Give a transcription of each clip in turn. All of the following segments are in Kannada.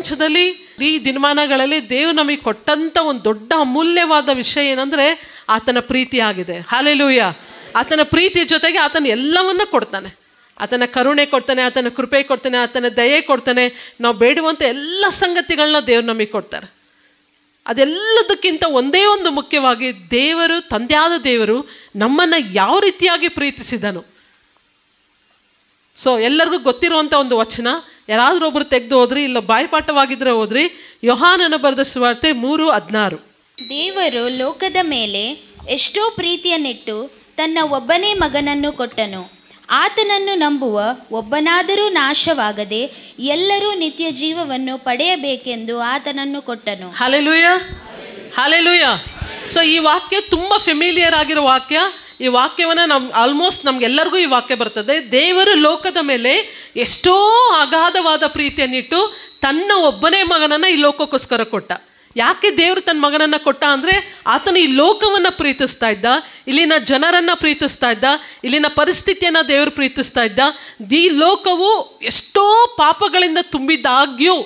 ಪ್ರಪಂಚದಲ್ಲಿ ಈ ದಿನಮಾನಗಳಲ್ಲಿ ದೇವರು ನಮಗೆ ಕೊಟ್ಟಂಥ ಒಂದು ದೊಡ್ಡ ಅಮೂಲ್ಯವಾದ ವಿಷಯ ಏನಂದರೆ ಆತನ ಪ್ರೀತಿ ಆಗಿದೆ. ಹಲ್ಲೆಲೂಯಾ. ಆತನ ಪ್ರೀತಿ ಜೊತೆಗೆ ಆತನ ಎಲ್ಲವನ್ನ ಕೊಡ್ತಾನೆ. ಆತನ ಕರುಣೆ ಕೊಡ್ತಾನೆ, ಆತನ ಕೃಪೆ ಕೊಡ್ತಾನೆ, ಆತನ ದಯೆ ಕೊಡ್ತಾನೆ. ನಾವು ಬೇಡುವಂಥ ಎಲ್ಲ ಸಂಗತಿಗಳನ್ನ ದೇವ್ರು ನಮಗೆ ಕೊಡ್ತಾರೆ. ಅದೆಲ್ಲದಕ್ಕಿಂತ ಒಂದೇ ಒಂದು ಮುಖ್ಯವಾಗಿ ದೇವರು, ತಂದೆಯಾದ ದೇವರು ನಮ್ಮನ್ನು ಯಾವ ರೀತಿಯಾಗಿ ಪ್ರೀತಿಸಿದನು. ಸೊ ಎಲ್ಲರಿಗೂ ಗೊತ್ತಿರುವಂಥ ಒಂದು ವಚನ, ಯಾರಾದರೂ ಒಬ್ಬರು ತೆಗೆದು ಹೋದ್ರಿ, ಇಲ್ಲ ಬಾಯಿಪಾಠವಾಗಿದ್ದರೆ ಹೋದ್ರಿ, ಯೋಹಾನನ ಬರೆದ ಸುವಾರ್ತೆ 3:16. ದೇವರು ಲೋಕದ ಮೇಲೆ ಎಷ್ಟೋ ಪ್ರೀತಿಯನ್ನಿಟ್ಟು ತನ್ನ ಒಬ್ಬನೇ ಮಗನನ್ನು ಕೊಟ್ಟನು. ಆತನನ್ನು ನಂಬುವ ಒಬ್ಬನಾದರೂ ನಾಶವಾಗದೆ ಎಲ್ಲರೂ ನಿತ್ಯ ಜೀವವನ್ನು ಪಡೆಯಬೇಕೆಂದು ಆತನನ್ನು ಕೊಟ್ಟನು. Hallelujah, hallelujah. ಸೊ ಈ ವಾಕ್ಯ ತುಂಬ ಫೆಮಿಲಿಯರ್ ಆಗಿರೋ ವಾಕ್ಯ. ಈ ವಾಕ್ಯವನ್ನು ಆಲ್ಮೋಸ್ಟ್ ನಮಗೆಲ್ಲರಿಗೂ ಈ ವಾಕ್ಯ ಬರ್ತದೆ. ದೇವರು ಲೋಕದ ಮೇಲೆ ಎಷ್ಟೋ ಅಗಾಧವಾದ ಪ್ರೀತಿಯನ್ನಿಟ್ಟು ತನ್ನ ಒಬ್ಬನೇ ಮಗನನ್ನು ಈ ಲೋಕಕ್ಕೋಸ್ಕರ ಕೊಟ್ಟ. ಯಾಕೆ ದೇವರು ತನ್ನ ಮಗನನ್ನು ಕೊಟ್ಟ ಅಂದರೆ ಆತನು ಈ ಲೋಕವನ್ನು ಪ್ರೀತಿಸ್ತಾ ಇದ್ದ, ಇಲ್ಲಿನ ಜನರನ್ನು ಪ್ರೀತಿಸ್ತಾ ಇದ್ದ, ಇಲ್ಲಿನ ಪರಿಸ್ಥಿತಿಯನ್ನು ದೇವರು ಪ್ರೀತಿಸ್ತಾ ಇದ್ದ. ಈ ಲೋಕವು ಎಷ್ಟೋ ಪಾಪಗಳಿಂದ ತುಂಬಿದಾಗ್ಯೂ,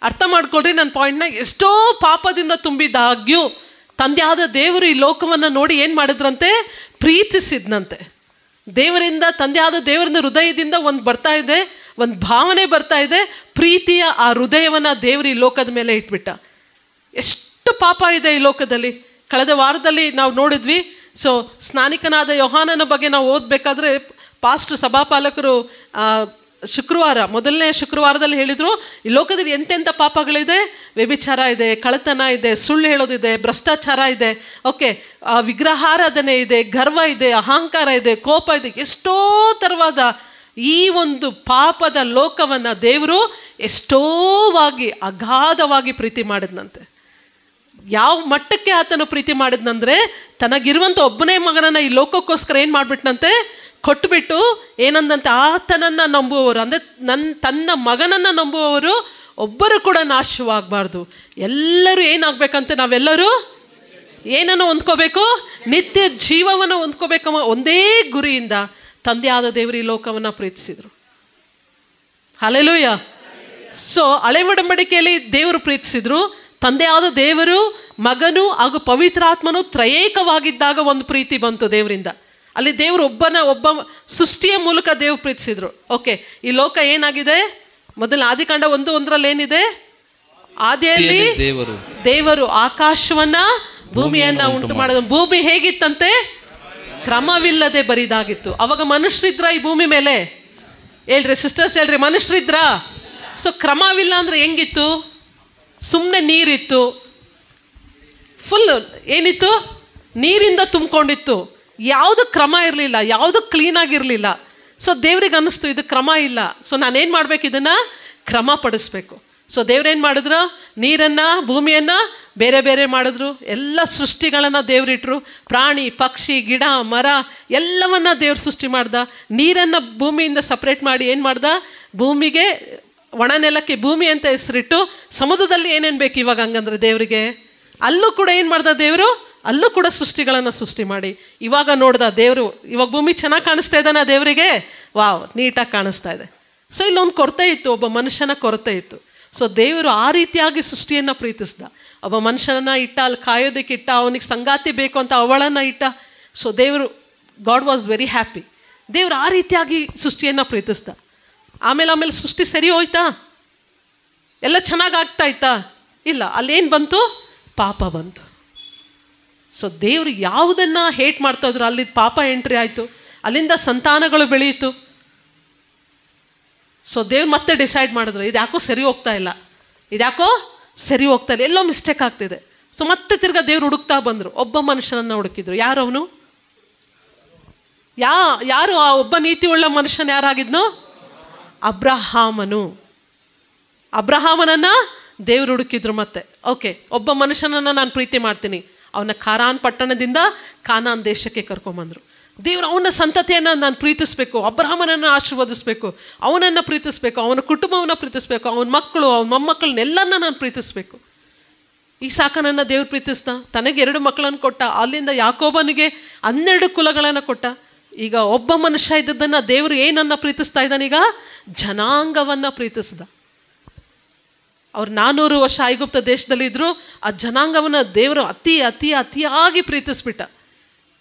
ಅರ್ಥ ಮಾಡ್ಕೊಳ್ರಿ ನನ್ನ ಪಾಯಿಂಟ್ನ, ಎಷ್ಟೋ ಪಾಪದಿಂದ ತುಂಬಿದಾಗ್ಯೂ ತಂದೆಯಾದ ದೇವರು ಈ ಲೋಕವನ್ನು ನೋಡಿ ಏನು ಮಾಡಿದ್ರಂತೆ, ಪ್ರೀತಿಸಿದ್ನಂತೆ. ದೇವರಿಂದ, ತಂದೆಯಾದ ದೇವರಿಂದ ಹೃದಯದಿಂದ ಒಂದು ಬರ್ತಾ ಇದೆ, ಒಂದು ಭಾವನೆ ಬರ್ತಾ ಇದೆ, ಪ್ರೀತಿಯ ಆ ಹೃದಯವನ್ನು ದೇವರು ಈ ಲೋಕದ ಮೇಲೆ ಇಟ್ಬಿಟ್ಟ. ಎಷ್ಟು ಪಾಪ ಇದೆ ಈ ಲೋಕದಲ್ಲಿ. ಕಳೆದ ವಾರದಲ್ಲಿ ನಾವು ನೋಡಿದ್ವಿ. ಸೊ ಸ್ನಾನಿಕನಾದ ಯೋಹಾನನ ಬಗ್ಗೆ ನಾವು ಓದಬೇಕಾದ್ರೆ ಪಾಸ್ಟ್ ಸಭಾಪಾಲಕರು ಶುಕ್ರವಾರ, ಮೊದಲನೇ ಶುಕ್ರವಾರದಲ್ಲಿ ಹೇಳಿದರು, ಈ ಲೋಕದಲ್ಲಿ ಎಂತೆಂಥ ಪಾಪಗಳಿದೆ. ವ್ಯಭಿಚಾರ ಇದೆ, ಕಳ್ಳತನ ಇದೆ, ಸುಳ್ಳು ಹೇಳೋದಿದೆ, ಭ್ರಷ್ಟಾಚಾರ ಇದೆ, ಓಕೆ, ವಿಗ್ರಹಾರಾಧನೆ ಇದೆ, ಗರ್ವ ಇದೆ, ಅಹಂಕಾರ ಇದೆ, ಕೋಪ ಇದೆ, ಎಷ್ಟೋ ಥರವಾದ ಈ ಒಂದು ಪಾಪದ ಲೋಕವನ್ನು ದೇವರು ಎಷ್ಟೋವಾಗಿ ಅಗಾಧವಾಗಿ ಪ್ರೀತಿ ಮಾಡಿದ್ನಂತೆ. ಯಾವ ಮಟ್ಟಕ್ಕೆ ಆತನು ಪ್ರೀತಿ ಮಾಡಿದ್ನಂದರೆ ತನಗಿರುವಂಥ ಒಬ್ಬನೇ ಮಗನನ್ನು ಈ ಲೋಕಕ್ಕೋಸ್ಕರ ಏನು ಮಾಡಿಬಿಟ್ನಂತೆ, ಕೊಟ್ಟುಬಿಟ್ಟು ಏನಂದಂತೆ, ಆತನನ್ನು ನಂಬುವವರು ಅಂದರೆ ತನ್ನ ಮಗನನ್ನು ನಂಬುವವರು ಒಬ್ಬರು ಕೂಡ ನಾಶವಾಗಬಾರ್ದು, ಎಲ್ಲರೂ ಏನಾಗಬೇಕಂತೆ, ನಾವೆಲ್ಲರೂ ಏನನ್ನು ಹೊಂದ್ಕೋಬೇಕು, ನಿತ್ಯ ಜೀವವನ್ನು ಹೊಂದ್ಕೋಬೇಕಮ್ಮ ಒಂದೇ ಗುರಿಯಿಂದ ತಂದೆಯಾದ ದೇವರು ಈ ಲೋಕವನ್ನು ಪ್ರೀತಿಸಿದರು. ಹಲ್ಲೆಲೂಯಾ. ಸೊ ಹಳೆ ಒಡಂಬಡಿಕೆಯಲ್ಲಿ ದೇವರು ಪ್ರೀತಿಸಿದ್ರು. ತಂದೆಯಾದ ದೇವರು, ಮಗನು ಹಾಗೂ ಪವಿತ್ರಾತ್ಮನು ತ್ರಯೇಕವಾಗಿದ್ದಾಗ ಒಂದು ಪ್ರೀತಿ ಬಂತು ದೇವರಿಂದ. ಅಲ್ಲಿ ದೇವರು ಒಬ್ಬ ಸೃಷ್ಟಿಯ ಮೂಲಕ ದೇವರು ಪ್ರೀತಿಸಿದ್ರು. ಓಕೆ, ಈ ಲೋಕ ಏನಾಗಿದೆ, ಮೊದಲ ಆದಿಕಾಂಡ 1:1 ಏನಿದೆ, ಆದಿಯಲ್ಲಿ ದೇವರು ಆಕಾಶವನ್ನ ಭೂಮಿಯನ್ನ ಉಂಟು ಮಾಡಿದ. ಭೂಮಿ ಹೇಗಿತ್ತಂತೆ, ಕ್ರಮವಿಲ್ಲದೆ ಬರಿದಾಗಿತ್ತು. ಅವಾಗ ಮನುಷ್ಯರಿದ್ರ ಈ ಭೂಮಿ ಮೇಲೆ? ಹೇಳ್ರಿ ಸಿಸ್ಟರ್ಸ್, ಹೇಳ್ರಿ, ಮನುಷ್ಯರಿದ್ರ? ಸೊ ಕ್ರಮವಿಲ್ಲ ಅಂದರೆ ಹೆಂಗಿತ್ತು? ಸುಮ್ಮನೆ ನೀರಿತ್ತು, ಫುಲ್ ಏನಿತ್ತು, ನೀರಿಂದ ತುಂಬಿಕೊಂಡಿತ್ತು. ಯಾವುದು ಕ್ರಮ ಇರಲಿಲ್ಲ, ಯಾವುದು ಕ್ಲೀನಾಗಿರಲಿಲ್ಲ. ಸೊ ದೇವ್ರಿಗೆ ಅನ್ನಿಸ್ತು ಇದು ಕ್ರಮ ಇಲ್ಲ, ಸೊ ನಾನೇನು ಮಾಡಬೇಕು, ಇದನ್ನು ಕ್ರಮಪಡಿಸ್ಬೇಕು. ಸೊ ದೇವ್ರೇನು ಮಾಡಿದ್ರು, ನೀರನ್ನು, ಭೂಮಿಯನ್ನು ಬೇರೆ ಬೇರೆ ಮಾಡಿದ್ರು. ಎಲ್ಲ ಸೃಷ್ಟಿಗಳನ್ನು ದೇವರಿಟ್ರು. ಪ್ರಾಣಿ, ಪಕ್ಷಿ, ಗಿಡ, ಮರ ಎಲ್ಲವನ್ನ ದೇವ್ರು ಸೃಷ್ಟಿ ಮಾಡ್ದ. ನೀರನ್ನು ಭೂಮಿಯಿಂದ ಸಪ್ರೇಟ್ ಮಾಡಿ ಏನು ಮಾಡ್ದ, ಭೂಮಿಗೆ, ಒಣ ನೆಲಕ್ಕೆ ಭೂಮಿ ಅಂತ ಹೆಸರಿಟ್ಟು, ಸಮುದ್ರದಲ್ಲಿ ಏನೇನು ಬೇಕು ಇವಾಗ ಹಂಗಂದ್ರೆ ದೇವರಿಗೆ, ಅಲ್ಲೂ ಕೂಡ ಏನು ಮಾಡ್ದ ದೇವರು, ಅಲ್ಲೂ ಕೂಡ ಸೃಷ್ಟಿಗಳನ್ನು ಸೃಷ್ಟಿ ಮಾಡಿ ಇವಾಗ ನೋಡ್ದ ದೇವರು. ಇವಾಗ ಭೂಮಿ ಚೆನ್ನಾಗಿ ಕಾಣಿಸ್ತಾ ಇದ್ದಾನೆ ದೇವರಿಗೆ, ವಾವ್, ನೀಟಾಗಿ ಕಾಣಿಸ್ತಾ ಇದೆ. ಸೊ ಇಲ್ಲೊಂದು ಕೊರತೆ ಇತ್ತು, ಒಬ್ಬ ಮನುಷ್ಯನ ಕೊರತೆ ಇತ್ತು. ಸೊ ದೇವರು ಆ ರೀತಿಯಾಗಿ ಸೃಷ್ಟಿಯನ್ನು ಪ್ರೀತಿಸ್ದ. ಒಬ್ಬ ಮನುಷ್ಯನನ್ನು ಇಟ್ಟ, ಅಲ್ಲಿ ಕಾಯೋದಕ್ಕೆ ಇಟ್ಟ, ಅವನಿಗೆ ಸಂಗಾತಿ ಬೇಕು ಅಂತ ಅವಳನ್ನು ಇಟ್ಟ. ಸೊ ದೇವರು, ಗಾಡ್ ವಾಸ್ ವೆರಿ ಹ್ಯಾಪಿ. ದೇವರು ಆ ರೀತಿಯಾಗಿ ಸೃಷ್ಟಿಯನ್ನು ಪ್ರೀತಿಸ್ದ. ಆಮೇಲೆ ಸೃಷ್ಟಿ ಸರಿ ಹೋಯ್ತಾ? ಎಲ್ಲ ಚೆನ್ನಾಗಿ ಆಗ್ತಾ ಇತ್ತಾ? ಇಲ್ಲ, ಅಲ್ಲೇನು ಬಂತು, ಪಾಪ ಬಂತು. ಸೊ ದೇವರು ಯಾವುದನ್ನು ಹೇಟ್ ಮಾಡ್ತಾ ಇದ್ರು ಅಲ್ಲಿ ಪಾಪ ಎಂಟ್ರಿ ಆಯಿತು, ಅಲ್ಲಿಂದ ಸಂತಾನಗಳು ಬೆಳೆಯಿತು. ಸೊ ದೇವ್ರು ಮತ್ತೆ ಡಿಸೈಡ್ ಮಾಡಿದ್ರು, ಇದ್ಯಾಕೋ ಸರಿ ಹೋಗ್ತಾ ಇಲ್ಲ, ಇದ್ಯಾಕೋ ಸರಿ ಹೋಗ್ತಾ ಇಲ್ಲ, ಎಲ್ಲೋ ಮಿಸ್ಟೇಕ್ ಆಗ್ತಿದೆ. ಸೊ ಮತ್ತೆ ತಿರ್ಗಾ ದೇವ್ರು ಹುಡುಕ್ತಾ ಬಂದರು. ಒಬ್ಬ ಮನುಷ್ಯನನ್ನು ಹುಡುಕಿದ್ರು. ಯಾರು ಅವನು? ಯಾರು ಆ ಒಬ್ಬ ನೀತಿ ಉಳ್ಳ ಮನುಷ್ಯನ ಯಾರಾಗಿದ್ನೋ? ಅಬ್ರಹಾಮನನ್ನು ದೇವ್ರು ಹುಡುಕಿದ್ರು. ಮತ್ತೆ ಓಕೆ, ಒಬ್ಬ ಮನುಷ್ಯನನ್ನು ನಾನು ಪ್ರೀತಿ ಮಾಡ್ತೀನಿ, ಅವನ ಖಾರಾನ್ ಪಟ್ಟಣದಿಂದ ಕಾನಾನ್ ದೇಶಕ್ಕೆ ಕರ್ಕೊಂಬಂದರು. ದೇವರು ಅವನ ಸಂತತಿಯನ್ನು ನಾನು ಪ್ರೀತಿಸ್ಬೇಕು, ಅಬ್ರಹಾಮನನ್ನು ಆಶೀರ್ವದಿಸ್ಬೇಕು, ಅವನನ್ನು ಪ್ರೀತಿಸ್ಬೇಕು, ಅವನ ಕುಟುಂಬವನ್ನು ಪ್ರೀತಿಸ್ಬೇಕು, ಅವನ ಮಕ್ಕಳು, ಅವನ ಮೊಮ್ಮಕ್ಕಳನ್ನೆಲ್ಲನ್ನ ನಾನು ಪ್ರೀತಿಸ್ಬೇಕು. ಇಸಾಕನನ್ನು ದೇವ್ರು ಪ್ರೀತಿಸ್ದ, ತನಗೆ 2 ಮಕ್ಕಳನ್ನು ಕೊಟ್ಟ, ಅಲ್ಲಿಂದ ಯಾಕೋಬನಿಗೆ 12 ಕುಲಗಳನ್ನು ಕೊಟ್ಟ. ಈಗ ಒಬ್ಬ ಮನುಷ್ಯ ಇದ್ದದ್ದನ್ನು ದೇವರು ಏನನ್ನು ಪ್ರೀತಿಸ್ತಾ ಇದ್ದಾನೀಗ? ಜನಾಂಗವನ್ನು ಪ್ರೀತಿಸ್ದ. ಅವ್ರು 400 ವರ್ಷ ಐಗುಪ್ತ ದೇಶದಲ್ಲಿ ಇದ್ರು. ಆ ಜನಾಂಗವನ್ನು ದೇವರು ಅತಿಯಾಗಿ ಪ್ರೀತಿಸ್ಬಿಟ್ಟ.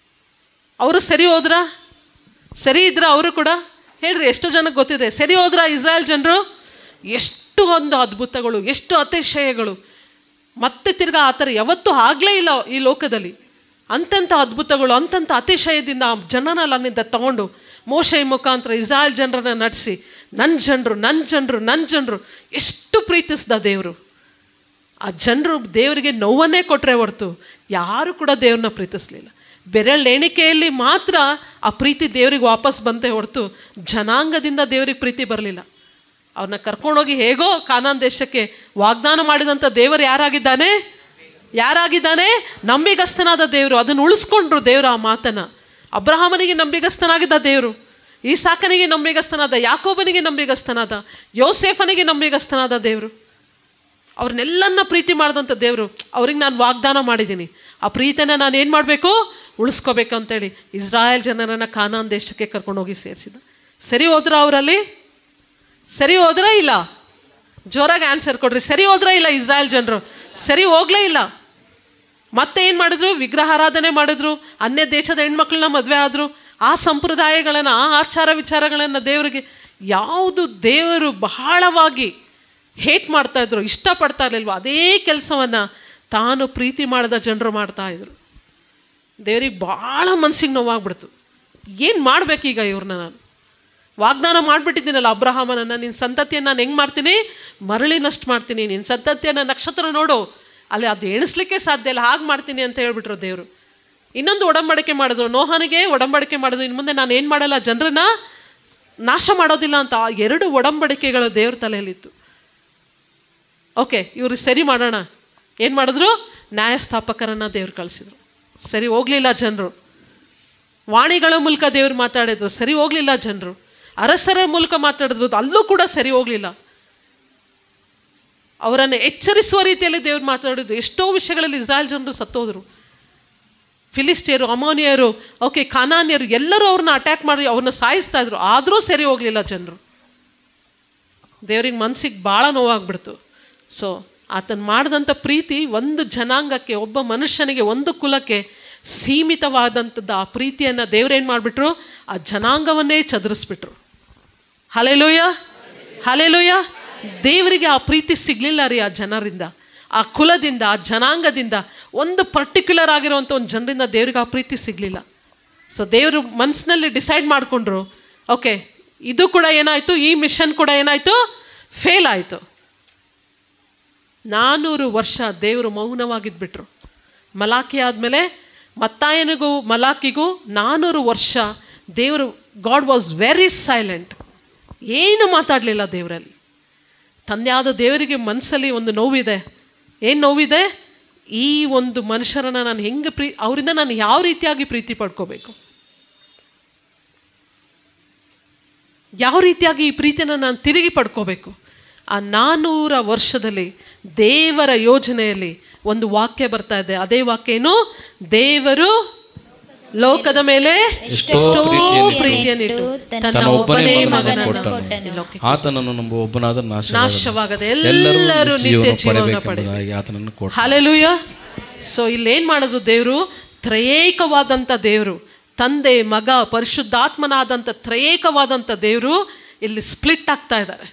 ಅವರು ಸರಿ ಹೋದ್ರ? ಸರಿ ಇದ್ರ ಅವರು ಕೂಡ? ಹೇಳ್ರಿ, ಎಷ್ಟು ಜನಕ್ಕೆ ಗೊತ್ತಿದೆ ಸರಿ ಹೋದ್ರ ಇಸ್ರಾಯೇಲ್ ಜನರು? ಎಷ್ಟು ಒಂದು ಅದ್ಭುತಗಳು, ಎಷ್ಟು ಅತಿಶಯಗಳು. ಮತ್ತೆ ತಿರ್ಗಾ ಆ ಥರ ಯಾವತ್ತೂ ಆಗಲೇ ಇಲ್ಲ ಈ ಲೋಕದಲ್ಲಿ. ಅಂಥ ಅದ್ಭುತಗಳು, ಅಂಥ ಅತಿಶಯದಿಂದ ಆ ಜನರನ್ನ ಅಲ್ಲಿಂದ ತಗೊಂಡು ಮೋಶೆ ಮುಖಾಂತರ ಇಸ್ರಾಯೇಲ್ ಜನರನ್ನ ನಡೆಸಿ ನನ್ನ ಜನರು ಎಷ್ಟು ಪ್ರೀತಿಸ್ದ ದೇವರು. ಆ ಜನರು ದೇವರಿಗೆ ನೋವನ್ನೇ ಕೊಟ್ಟರೆ ಹೊರತು ಯಾರು ಕೂಡ ದೇವ್ರನ್ನ ಪ್ರೀತಿಸ್ಲಿಲ್ಲ. ಬೆರಳೆಣಿಕೆಯಲ್ಲಿ ಮಾತ್ರ ಆ ಪ್ರೀತಿ ದೇವ್ರಿಗೆ ವಾಪಸ್ ಬಂತೆ ಹೊರತು ಜನಾಂಗದಿಂದ ದೇವ್ರಿಗೆ ಪ್ರೀತಿ ಬರಲಿಲ್ಲ. ಅವ್ರನ್ನ ಕರ್ಕೊಂಡೋಗಿ ಹೇಗೋ ಕಾನಾನ್ ದೇಶಕ್ಕೆ ವಾಗ್ದಾನ ಮಾಡಿದಂಥ ದೇವರು ಯಾರಾಗಿದ್ದಾನೆ? ನಂಬಿಗಸ್ತನಾದ ದೇವರು. ಅದನ್ನು ಉಳಿಸ್ಕೊಂಡ್ರು ದೇವರು ಆ ಮಾತನ್ನು. ಅಬ್ರಹಾಮನಿಗೆ ನಂಬಿಗಸ್ತನಾಗಿದ್ದ ದೇವರು, ಈಸಾಕನಿಗೆ ನಂಬಿಗಸ್ತನಾದ, ಯಾಕೋಬನಿಗೆ ನಂಬಿಗಸ್ತನಾದ, ಯೋಸೇಫನಿಗೆ ನಂಬಿಗಸ್ತನಾದ ದೇವರು. ಅವ್ರನ್ನೆಲ್ಲನ್ನ ಪ್ರೀತಿ ಮಾಡಿದಂಥ ದೇವರು. ಅವ್ರಿಗೆ ನಾನು ವಾಗ್ದಾನ ಮಾಡಿದ್ದೀನಿ, ಆ ಪ್ರೀತಿನ ನಾನು ಏನು ಮಾಡಬೇಕು? ಉಳಿಸ್ಕೋಬೇಕು ಅಂತೇಳಿ ಇಸ್ರಾಯೇಲ್ ಜನರನ್ನು ಕಾನಾನ್ ದೇಶಕ್ಕೆ ಕರ್ಕೊಂಡೋಗಿ ಸೇರಿಸಿದ. ಸರಿ ಹೋದ್ರ ಅವರಲ್ಲಿ? ಸರಿ ಹೋದ್ರ ಇಲ್ಲ? ಜೋರಾಗಿ ಆನ್ಸರ್ ಕೊಡ್ರಿ. ಸರಿ ಹೋದ್ರ ಇಲ್ಲ? ಇಸ್ರಾಯೇಲ್ ಜನರು ಸರಿ ಹೋಗಲೇ ಇಲ್ಲ. ಮತ್ತೆ ಏನು ಮಾಡಿದ್ರು? ವಿಗ್ರಹಾರಾಧನೆ ಮಾಡಿದ್ರು, ಅನ್ಯ ದೇಶದ ಹೆಣ್ಮಕ್ಳನ್ನ ಮದುವೆ ಆದರು. ಆ ಸಂಪ್ರದಾಯಗಳನ್ನು, ಆ ಆಚಾರ ವಿಚಾರಗಳನ್ನು ದೇವರಿಗೆ ಯಾವುದು ದೇವರು ಬಹಳವಾಗಿ ಹೇಟ್ ಮಾಡ್ತಾಯಿದ್ರು, ಇಷ್ಟಪಡ್ತಾ ಇರಲಿಲ್ವ, ಅದೇ ಕೆಲಸವನ್ನು ತಾನು ಪ್ರೀತಿ ಮಾಡಿದ ಜನರು ಮಾಡ್ತಾಯಿದ್ರು. ದೇವ್ರಿಗೆ ಭಾಳ ಮನಸ್ಸಿಗೆ ನೋವಾಗ್ಬಿಡ್ತು. ಏನು ಮಾಡಬೇಕೀಗ ಇವ್ರನ್ನ? ನಾನು ವಾಗ್ದಾನ ಮಾಡಿಬಿಟ್ಟಿದ್ದೀನಲ್ಲ ಅಬ್ರಹಾಮನನ್ನು, ನಿನ್ನ ಸಂತತಿಯನ್ನು ನಾನು ಹೆಂಗೆ ಮಾಡ್ತೀನಿ? ಮರಳಿನಷ್ಟು ಮಾಡ್ತೀನಿ. ನಿನ್ನ ಸಂತತಿಯನ್ನು ನಕ್ಷತ್ರ ನೋಡು, ಅಲ್ಲಿ ಅದು ಎಣಿಸ್ಲಿಕ್ಕೆ ಸಾಧ್ಯ ಇಲ್ಲ, ಹಾಗೆ ಮಾಡ್ತೀನಿ ಅಂತ ಹೇಳ್ಬಿಟ್ರು ದೇವರು. ಇನ್ನೊಂದು ಒಡಂಬಡಿಕೆ ಮಾಡಿದ್ರು, ನೋಹನಿಗೆ ಒಡಂಬಡಿಕೆ ಮಾಡಿದ್ರು, ಇನ್ನು ಮುಂದೆ ನಾನು ಏನು ಮಾಡಲ್ಲ, ಜನರನ್ನ ನಾಶ ಮಾಡೋದಿಲ್ಲ ಅಂತ. 2 ಒಡಂಬಡಿಕೆಗಳು ದೇವ್ರ ತಲೆಯಲ್ಲಿತ್ತು. ಓಕೆ, ಇವ್ರಿಗೆ ಸರಿ ಮಾಡೋಣ. ಏನು ಮಾಡಿದ್ರು? ನ್ಯಾಯಸ್ಥಾಪಕರನ್ನು ದೇವ್ರು ಕಳಿಸಿದ್ರು. ಸರಿ ಹೋಗಲಿಲ್ಲ ಜನರು. ವಾಣಿಗಳ ಮೂಲಕ ದೇವ್ರು ಮಾತಾಡಿದ್ರು, ಸರಿ ಹೋಗಲಿಲ್ಲ ಜನರು. ಅರಸರ ಮೂಲಕ ಮಾತಾಡಿದ್ರು, ಅಲ್ಲೂ ಕೂಡ ಸರಿ ಹೋಗಲಿಲ್ಲ. ಅವರನ್ನು ಎಚ್ಚರಿಸುವ ರೀತಿಯಲ್ಲಿ ದೇವ್ರು ಮಾತಾಡಿದ್ರು. ಎಷ್ಟೋ ವಿಷಯಗಳಲ್ಲಿ ಇಸ್ರಾಯೇಲ್ ಜನರು ಸತ್ತೋದ್ರು. ಫಿಲಿಸ್ಟಿಯರು, ಅಮೋನಿಯರು, ಕಾನಾನ್ಯರು ಎಲ್ಲರೂ ಅವ್ರನ್ನ ಅಟ್ಯಾಕ್ ಮಾಡಿ ಅವ್ರನ್ನ ಸಾಯಿಸ್ತಾ ಇದ್ರು. ಆದರೂ ಸರಿ ಹೋಗಲಿಲ್ಲ ಜನರು. ದೇವ್ರಿಗೆ ಮನಸ್ಸಿಗೆ ಭಾಳ ನೋವಾಗ್ಬಿಡ್ತು. ಸೊ ಆತನ ಮಾಡಿದಂಥ ಪ್ರೀತಿ ಒಂದು ಜನಾಂಗಕ್ಕೆ, ಒಬ್ಬ ಮನುಷ್ಯನಿಗೆ, ಒಂದು ಕುಲಕ್ಕೆ ಸೀಮಿತವಾದಂಥದ್ದು. ಆ ಪ್ರೀತಿಯನ್ನು ದೇವ್ರೇನು ಮಾಡಿಬಿಟ್ರು? ಆ ಜನಾಂಗವನ್ನೇ ಚದುರಿಸ್ಬಿಟ್ರು. ಹಲ್ಲೆಲೂಯಾ. ದೇವರಿಗೆ ಆ ಪ್ರೀತಿ ಸಿಗಲಿಲ್ಲ ರೀ ಆ ಜನರಿಂದ, ಆ ಕುಲದಿಂದ, ಆ ಜನಾಂಗದಿಂದ, ಒಂದು ಪರ್ಟಿಕ್ಯುಲರ್ ಆಗಿರುವಂಥ ಒಂದು ಜನರಿಂದ ದೇವ್ರಿಗೆ ಆ ಪ್ರೀತಿ ಸಿಗಲಿಲ್ಲ. ಸೊ ದೇವರು ಮನಸ್ಸಿನಲ್ಲಿ ಡಿಸೈಡ್ ಮಾಡಿಕೊಂಡ್ರು, ಇದು ಕೂಡ ಏನಾಯಿತು, ಈ ಮಿಷನ್ ಕೂಡ ಏನಾಯಿತು? ಫೇಲ್ ಆಯಿತು. 400 ವರ್ಷ ದೇವರು ಮೌನವಾಗಿದ್ಬಿಟ್ರು. ಮಲಾಕಿ ಆದಮೇಲೆ ಮತ್ತಾಯನಿಗೂ ಮಲಾಕಿಗೂ 400 ವರ್ಷ ದೇವರು, ಗಾಡ್ ವಾಸ್ ವೆರಿ ಸೈಲೆಂಟ್. ಏನು ಮಾತಾಡಲಿಲ್ಲ ದೇವರಲ್ಲಿ. ತಂದೆಯಾದ ದೇವರಿಗೆ ಮನಸ್ಸಲ್ಲಿ ಒಂದು ನೋವಿದೆ. ಏನು ನೋವಿದೆ? ಈ ಒಂದು ಮನುಷ್ಯರನ್ನು ನಾನು ಹೆಂಗೆ ಅವರಿಂದ ನಾನು ಯಾವ ರೀತಿಯಾಗಿ ಪ್ರೀತಿ ಪಡ್ಕೋಬೇಕು, ಯಾವ ರೀತಿಯಾಗಿ ಈ ಪ್ರೀತಿಯನ್ನು ನಾನು ತಿರುಗಿ ಪಡ್ಕೋಬೇಕು. ಆ 400 ವರ್ಷದಲ್ಲಿ ದೇವರ ಯೋಜನೆಯಲ್ಲಿ ಒಂದು ವಾಕ್ಯ ಬರ್ತಾ ಇದೆ. ಅದೇ ವಾಕ್ಯ ಏನು? ದೇವರು ಲೋಕದ ಮೇಲೆ ಎಷ್ಟೋ ಪ್ರೀತಿಯನ್ನಿಟ್ಟು ತನ್ನ ಒಬ್ಬನೇ ಮಗನನ್ನು ಆತನನ್ನು ನಂಬುವ ಒಬ್ಬನಾದ ನಾಶವಾಗದೆ ಎಲ್ಲರೂ ನಿತ್ಯ ಜೀವನ ಪಡೆಯುವರು. ಹಲ್ಲೆಲೂಯಾ. ಸೊ ಇಲ್ಲೇನು ಮಾಡೋದು? ದೇವರು ತ್ರಯೇಕವಾದಂಥ ದೇವರು, ತಂದೆ, ಮಗ, ಪರಿಶುದ್ಧಾತ್ಮನಾದಂಥ ತ್ರಯೇಕವಾದಂಥ ದೇವರು ಇಲ್ಲಿ ಸ್ಪ್ಲಿಟ್ ಆಗ್ತಾ ಇದ್ದಾರೆ.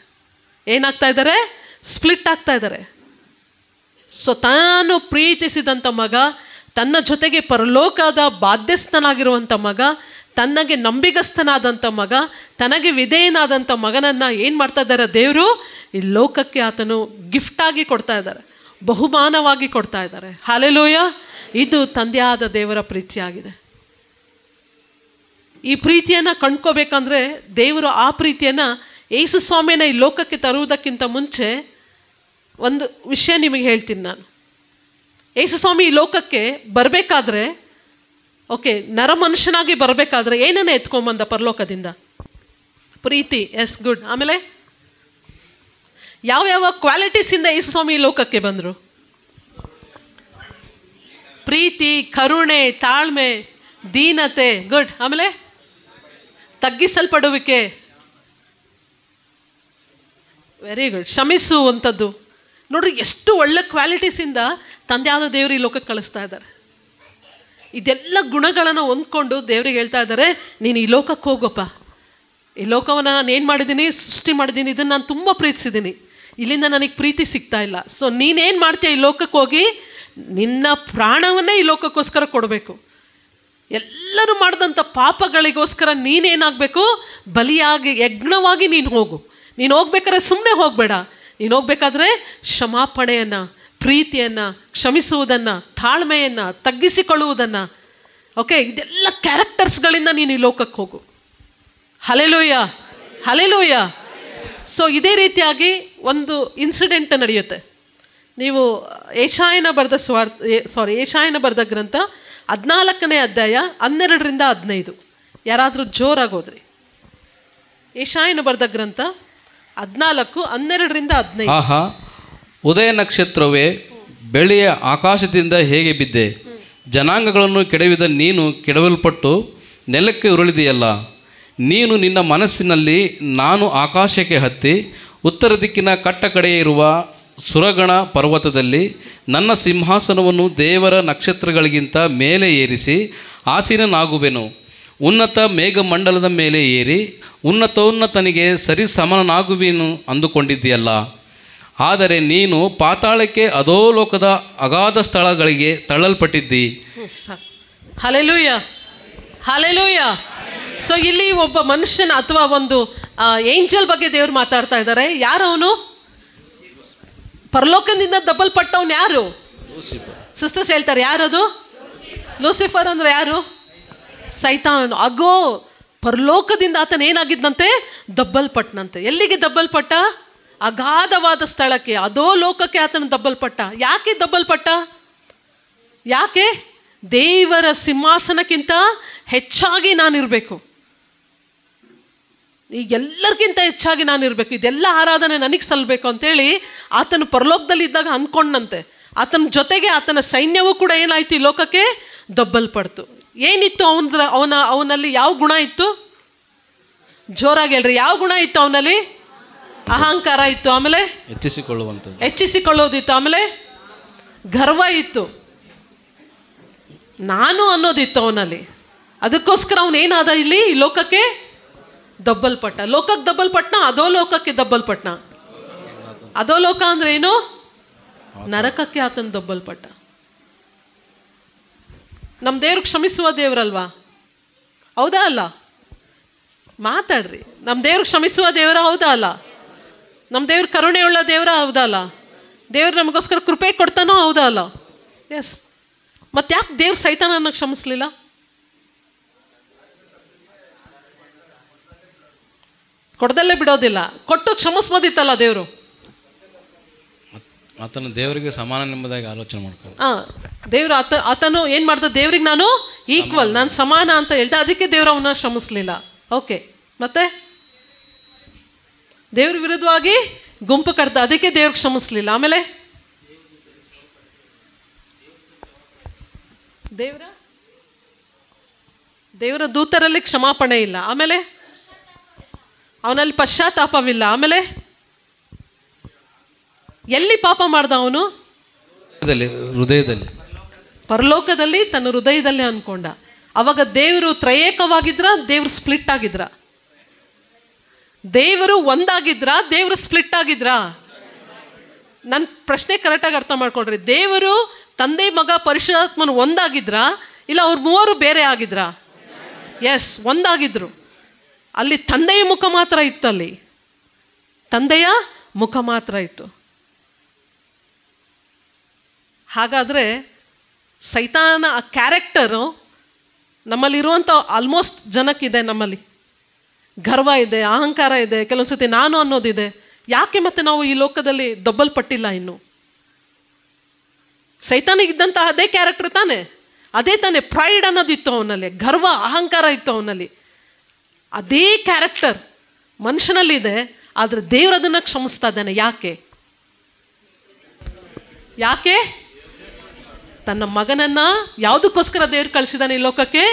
ಏನಾಗ್ತಾ ಇದ್ದಾರೆ? ಸ್ಪ್ಲಿಟ್ ಆಗ್ತಾ ಇದ್ದಾರೆ. ಸೊ ತಾನು ಪ್ರೀತಿಸಿದಂಥ ಮಗ, ತನ್ನ ಜೊತೆಗೆ ಪರಲೋಕದ ಬಾಧ್ಯಸ್ಥನಾಗಿರುವಂಥ ಮಗ, ತನಗೆ ನಂಬಿಗಸ್ತನಾದಂಥ ಮಗ, ತನಗೆ ವಿಧೇಯನಾದಂಥ ಮಗನನ್ನು ಏನು ಮಾಡ್ತಾ ಇದ್ದಾರೆ? ದೇವರು ಈ ಲೋಕಕ್ಕೆ ಆತನು ಗಿಫ್ಟಾಗಿ ಕೊಡ್ತಾ ಇದ್ದಾರೆ, ಬಹುಮಾನವಾಗಿ ಕೊಡ್ತಾ ಇದ್ದಾರೆ. ಹಲ್ಲೆಲೂಯಾ. ಇದು ತಂದೆಯಾದ ದೇವರ ಪ್ರೀತಿಯಾಗಿದೆ. ಈ ಪ್ರೀತಿಯನ್ನು ಕಂಡ್ಕೋಬೇಕಂದ್ರೆ ದೇವರು ಆ ಪ್ರೀತಿಯನ್ನು ಯೇಸು ಸ್ವಾಮಿನ ಈ ಲೋಕಕ್ಕೆ ತರುವುದಕ್ಕಿಂತ ಮುಂಚೆ ಒಂದು ವಿಷಯ ನಿಮಗೆ ಹೇಳ್ತೀನಿ ನಾನು. ಯೇಸು ಸ್ವಾಮಿ ಈ ಲೋಕಕ್ಕೆ ಬರಬೇಕಾದ್ರೆ, ನರ ಮನುಷ್ಯನಾಗಿ ಬರಬೇಕಾದ್ರೆ ಏನನ್ನ ಎತ್ಕೊಂಬಂದ ಪರಲೋಕದಿಂದ? ಪ್ರೀತಿ. Yes, good. ಆಮೇಲೆ ಯಾವ ಕ್ವಾಲಿಟೀಸಿಂದ ಯೇಸು ಸ್ವಾಮಿ ಈ ಲೋಕಕ್ಕೆ ಬಂದರು? ಪ್ರೀತಿ, ಕರುಣೆ, ತಾಳ್ಮೆ, ದೀನತೆ. ಗುಡ್. ಆಮೇಲೆ ತಗ್ಗಿಸಲ್ಪಡುವಿಕೆ. Very good. ಕ್ಷಮಿಸುವಂಥದ್ದು. ನೋಡ್ರಿ, ಎಷ್ಟು ಒಳ್ಳೆ ಕ್ವಾಲಿಟೀಸಿಂದ ತಂದೆ ಆದ ದೇವರು ಈ ಲೋಕಕ್ಕೆ ಕಳಿಸ್ತಾ ಇದ್ದಾರೆ. ಇದೆಲ್ಲ ಗುಣಗಳನ್ನು ಹೊಂದ್ಕೊಂಡು ದೇವ್ರಿಗೆ ಹೇಳ್ತಾ ಇದ್ದಾರೆ, ನೀನು ಈ ಲೋಕಕ್ಕೆ ಹೋಗಪ್ಪ, ಈ ಲೋಕವನ್ನು ನಾನು ಏನು ಮಾಡಿದ್ದೀನಿ, ಸೃಷ್ಟಿ ಮಾಡಿದ್ದೀನಿ, ಇದನ್ನು ನಾನು ತುಂಬ ಪ್ರೀತಿಸಿದ್ದೀನಿ, ಇಲ್ಲಿಂದ ನನಗೆ ಪ್ರೀತಿ ಸಿಗ್ತಾ ಇಲ್ಲ. ಸೊ ನೀನೇನು ಮಾಡ್ತೀಯ, ಈ ಲೋಕಕ್ಕೆ ಹೋಗಿ ನಿನ್ನ ಪ್ರಾಣವನ್ನೇ ಈ ಲೋಕಕ್ಕೋಸ್ಕರ ಕೊಡಬೇಕು. ಎಲ್ಲರೂ ಮಾಡಿದಂಥ ಪಾಪಗಳಿಗೋಸ್ಕರ ನೀನೇನಾಗಬೇಕು, ಬಲಿಯಾಗಿ ಯಜ್ಞವಾಗಿ ನೀನು ಹೋಗು. ನೀನು ಹೋಗ್ಬೇಕಾದ್ರೆ ಸುಮ್ಮನೆ ಹೋಗಬೇಡ, ನೀನು ಹೋಗ್ಬೇಕಾದ್ರೆ ಕ್ಷಮಾಪಣೆಯನ್ನು, ಪ್ರೀತಿಯನ್ನು, ಕ್ಷಮಿಸುವುದನ್ನು, ತಾಳ್ಮೆಯನ್ನು, ತಗ್ಗಿಸಿಕೊಳ್ಳುವುದನ್ನು, ಓಕೆ, ಇದೆಲ್ಲ ಕ್ಯಾರೆಕ್ಟರ್ಸ್ಗಳಿಂದ ನೀನು ಈ ಲೋಕಕ್ಕೆ ಹೋಗು. Hallelujah, hallelujah. ಸೊ ಇದೇ ರೀತಿಯಾಗಿ ಒಂದು ಇನ್ಸಿಡೆಂಟ್ ನಡೆಯುತ್ತೆ. ನೀವು ಏಷಾಯನ ಬರೆದ ಗ್ರಂಥ 14ನೇ ಅಧ್ಯಾಯ 12ರಿಂದ 15. ಯಾರಾದರೂ ಜೋರಾಗಿ ಹೋದ್ರಿ. ಏಷಾಯನ ಬರೆದ ಗ್ರಂಥ 14, 12ರಿಂದ 15. ಆಹಾ, ಉದಯ ನಕ್ಷತ್ರವೇ, ಬೆಳೆಯ ಆಕಾಶದಿಂದ ಹೇಗೆ ಬಿದ್ದೆ, ಜನಾಂಗಗಳನ್ನು ಕೆಡವಿದ ನೀನು ಕೆಡವಲ್ಪಟ್ಟು ನೆಲಕ್ಕೆ ಉರುಳಿದೆಯಲ್ಲ. ನೀನು ನಿನ್ನ ಮನಸ್ಸಿನಲ್ಲಿ, ನಾನು ಆಕಾಶಕ್ಕೆ ಹತ್ತಿ ಉತ್ತರ ದಿಕ್ಕಿನ ಕಟ್ಟ ಕಡೆಯೇ ಇರುವ ಸುರಗಣ ಪರ್ವತದಲ್ಲಿ ನನ್ನ ಸಿಂಹಾಸನವನ್ನು ದೇವರ ನಕ್ಷತ್ರಗಳಿಗಿಂತ ಮೇಲೆ ಏರಿಸಿ ಆಸೀನನಾಗುವೆನು. ಉನ್ನತ ಮೇಘಮಂಡಲದ ಮೇಲೆ ಏರಿ ಉನ್ನತೋನ್ನತನಿಗೆ ಸರಿ ಸಮನಾಗುವೆನು ಅಂದುಕೊಂಡಿದ್ದೀಯಲ್ಲ. ಆದರೆ ನೀನು ಪಾತಾಳಕ್ಕೆ, ಅಧೋಲೋಕದ ಅಗಾಧ ಸ್ಥಳಗಳಿಗೆ ತಳ್ಳಲ್ಪಟ್ಟಿದ್ದಿ. Hallelujah, hallelujah. ಸೊ ಇಲ್ಲಿ ಒಬ್ಬ ಮನುಷ್ಯನ ಅಥವಾ ಒಂದು ಏಂಜಲ್ ಬಗ್ಗೆ ದೇವ್ರು ಮಾತಾಡ್ತಾ ಇದ್ದಾರೆ. ಯಾರವನು? ಪರಲೋಕದಿಂದ ದಬ್ಬಲ್ಪಟ್ಟವನು ಯಾರು? ಸಿಸ್ಟರ್ಸ್ ಹೇಳ್ತಾರೆ, ಯಾರದು? ಲೂಸಿಫರ್ ಅಂದ್ರೆ ಯಾರು? ಸೈತಾನನು. ಅಗೋ, ಪರಲೋಕದಿಂದ ಆತನ ಏನಾಗಿದ್ದಂತೆ? ದಬ್ಬಲ್ಪಟ್ಟನಂತೆ. ಎಲ್ಲಿಗೆ ದಬ್ಬಲ್ಪಟ್ಟ? ಅಗಾಧವಾದ ಸ್ಥಳಕ್ಕೆ, ಅದೋ ಲೋಕಕ್ಕೆ ಆತನ ದಬ್ಬಲ್ಪಟ್ಟ. ಯಾಕೆ ದಬ್ಬಲ್ಪಟ್ಟ? ಯಾಕೆ? ದೇವರ ಸಿಂಹಾಸನಕ್ಕಿಂತ ಹೆಚ್ಚಾಗಿ ನಾನಿರಬೇಕು, ಈಗ ಎಲ್ಲರಿಗಿಂತ ಹೆಚ್ಚಾಗಿ ನಾನಿರಬೇಕು, ಇದೆಲ್ಲ ಆರಾಧನೆ ನನಗೆ ಸಲ್ಲಬೇಕು ಅಂತೇಳಿ ಆತನು ಪರಲೋಕದಲ್ಲಿ ಇದ್ದಾಗ ಅಂದ್ಕೊಂಡಂತೆ. ಆತನ ಜೊತೆಗೆ ಆತನ ಸೈನ್ಯವೂ ಕೂಡ ಏನಾಯ್ತು? ಈ ಲೋಕಕ್ಕೆ ದಬ್ಬಲ್ಪಡ್ತು. ಏನಿತ್ತು ಅವನಲ್ಲಿ? ಯಾವ ಗುಣ ಇತ್ತು? ಜೋರಾಗಿ ಹೇಳ್ರಿ, ಯಾವ ಗುಣ ಇತ್ತು ಅವನಲ್ಲಿ? ಅಹಂಕಾರ ಇತ್ತು. ಆಮೇಲೆ ಹೆಚ್ಚಿಸಿಕೊಳ್ಳೋದಿತ್ತು. ಆಮೇಲೆ ಗರ್ವ ಇತ್ತು. ನಾನು ಅನ್ನೋದಿತ್ತು ಅವನಲ್ಲಿ. ಅದಕ್ಕೋಸ್ಕರ ಅವನೇನಾದ? ಇಲ್ಲಿ ಈ ಲೋಕಕ್ಕೆ ದಬ್ಬಲ್ಪಟ್ಟ. ಲೋಕಕ್ಕೆ ದಬ್ಬಲ್ಪಟ್ನ, ಅದೋ ಲೋಕಕ್ಕೆ ದಬ್ಬಲ್ಪಟ್ನ. ಅದೋ ಲೋಕ ಅಂದ್ರೆ ಏನು? ನರಕಕ್ಕೆ ಆತನ ದಬ್ಬಲ್ಪಟ್ಟ. ನಮ್ಮ ದೇವ್ರಿಗೆ ಕ್ಷಮಿಸುವ ದೇವ್ರಲ್ವಾ? ಹೌದಾ ಅಲ್ಲ? ಮಾತಾಡ್ರಿ. ನಮ್ಮ ದೇವ್ರಿಗೆ ಕ್ಷಮಿಸುವ ದೇವರ, ಹೌದಾ ಅಲ್ಲ? ನಮ್ಮ ದೇವ್ರ ಕರುಣೆಯುಳ್ಳ ದೇವರ, ಹೌದಾ ಅಲ್ಲ? ದೇವ್ರು ನಮಗೋಸ್ಕರ ಕೃಪೆ ಕೊಡ್ತಾನೋ, ಹೌದಾ ಅಲ್ಲ? ಎಸ್. ಮತ್ತೆ ಯಾಕೆ ದೇವ್ರು ಸೈತಾನನ್ನ ಕ್ಷಮಿಸ್ಲಿಲ್ಲ? ಕೊಡದಲ್ಲೇ ಬಿಡೋದಿಲ್ಲ, ಕೊಟ್ಟು ಕ್ಷಮಿಸ್ಬೋದಿತ್ತಲ್ಲ ದೇವರು. ಆತನ ದೇವರಿಗೆ ಸಮಾನ ಎಂಬುದಾಗಿ ಆಲೋಚನೆ ಮಾಡ್ಕೊಂಡು ದೇವ್ರು ಆತನು ಏನು ಮಾಡ್ದ? ದೇವ್ರಿಗೆ ನಾನು ಈಕ್ವಲ್, ನಾನು ಸಮಾನ ಅಂತ ಹೇಳ್ದ. ಅದಕ್ಕೆ ದೇವ್ರು ಅವನ್ನ ಕ್ಷಮಿಸ್ಲಿಲ್ಲ. ಓಕೆ, ಮತ್ತೆ ದೇವ್ರ ವಿರುದ್ಧವಾಗಿ ಗುಂಪು ಕಟ್ದ, ಅದಕ್ಕೆ ದೇವ್ರಿಗೆ ಕ್ಷಮಿಸ್ಲಿಲ್ಲ. ಆಮೇಲೆ ದೇವರ ದೂತರಲ್ಲಿ ಕ್ಷಮಾಪಣೆ ಇಲ್ಲ. ಆಮೇಲೆ ಅವನಲ್ಲಿ ಪಶ್ಚಾತ್ತಾಪವಿಲ್ಲ. ಆಮೇಲೆ ಎಲ್ಲಿ ಪಾಪ ಮಾಡ್ದ ಅವನು? ಹೃದಯದಲ್ಲಿ, ಪರಲೋಕದಲ್ಲಿ, ತನ್ನ ಹೃದಯದಲ್ಲಿ ಅನ್ಕೊಂಡ. ಅವಾಗ ದೇವರು ತ್ರಯೇಕವಾಗಿದ್ರ, ದೇವ್ರು ಸ್ಪ್ಲಿಟ್ ಆಗಿದ್ರ? ದೇವರು ಒಂದಾಗಿದ್ರ, ದೇವರು ಸ್ಪ್ಲಿಟ್ ಆಗಿದ್ರ? ನನ್ನ ಪ್ರಶ್ನೆ ಕರೆಕ್ಟಾಗಿ ಅರ್ಥ ಮಾಡ್ಕೊಳ್ರಿ. ದೇವರು ತಂದೆ, ಮಗ, ಪರಿಶುದ್ಧಾತ್ಮನು ಒಂದಾಗಿದ್ರ, ಇಲ್ಲ ಅವ್ರು ಮೂವರು ಬೇರೆ ಆಗಿದ್ರ? ಎಸ್, ಒಂದಾಗಿದ್ರು. ಅಲ್ಲಿ ತಂದೆಯ ಮುಖ ಮಾತ್ರ ಇತ್ತು. ಅಲ್ಲಿ ತಂದೆಯ ಮುಖ ಮಾತ್ರ ಇತ್ತು. ಹಾಗಾದರೆ ಸೈತಾನ ಆ ಕ್ಯಾರೆಕ್ಟರು ನಮ್ಮಲ್ಲಿರುವಂಥ ಆಲ್ಮೋಸ್ಟ್ ಜನಕ್ಕಿದೆ. ನಮ್ಮಲ್ಲಿ ಗರ್ವ ಇದೆ, ಅಹಂಕಾರ ಇದೆ, ಕೆಲವೊಂದು ಸತಿ ನಾನು ಅನ್ನೋದಿದೆ. ಯಾಕೆ ಮತ್ತೆ ನಾವು ಈ ಲೋಕದಲ್ಲಿ ದಬ್ಬಲ್ಪಟ್ಟಿಲ್ಲ ಇನ್ನು? ಸೈತಾನಿಗಿದ್ದಂಥ ಅದೇ ಕ್ಯಾರೆಕ್ಟರ್ ತಾನೆ, ಅದೇ ತಾನೆ. ಪ್ರೈಡ್ ಅನ್ನೋದಿತ್ತು ಅವನಲ್ಲಿ, ಗರ್ವ ಅಹಂಕಾರ ಇತ್ತು ಅವನಲ್ಲಿ. ಅದೇ ಕ್ಯಾರೆಕ್ಟರ್ ಮನುಷ್ಯನಲ್ಲಿದೆ. ಆದರೆ ದೇವರು ಅದನ್ನು ಕ್ಷಮಿಸ್ತಾ ಇದ್ದಾನೆ. ಯಾಕೆ? ಯಾಕೆ? ತನ್ನ ಮಗನನ್ನು ಯಾವುದಕ್ಕೋಸ್ಕರ ದೇವ್ರು ಕಳಿಸಿದಾನೆ ಈ ಲೋಕಕ್ಕೆ?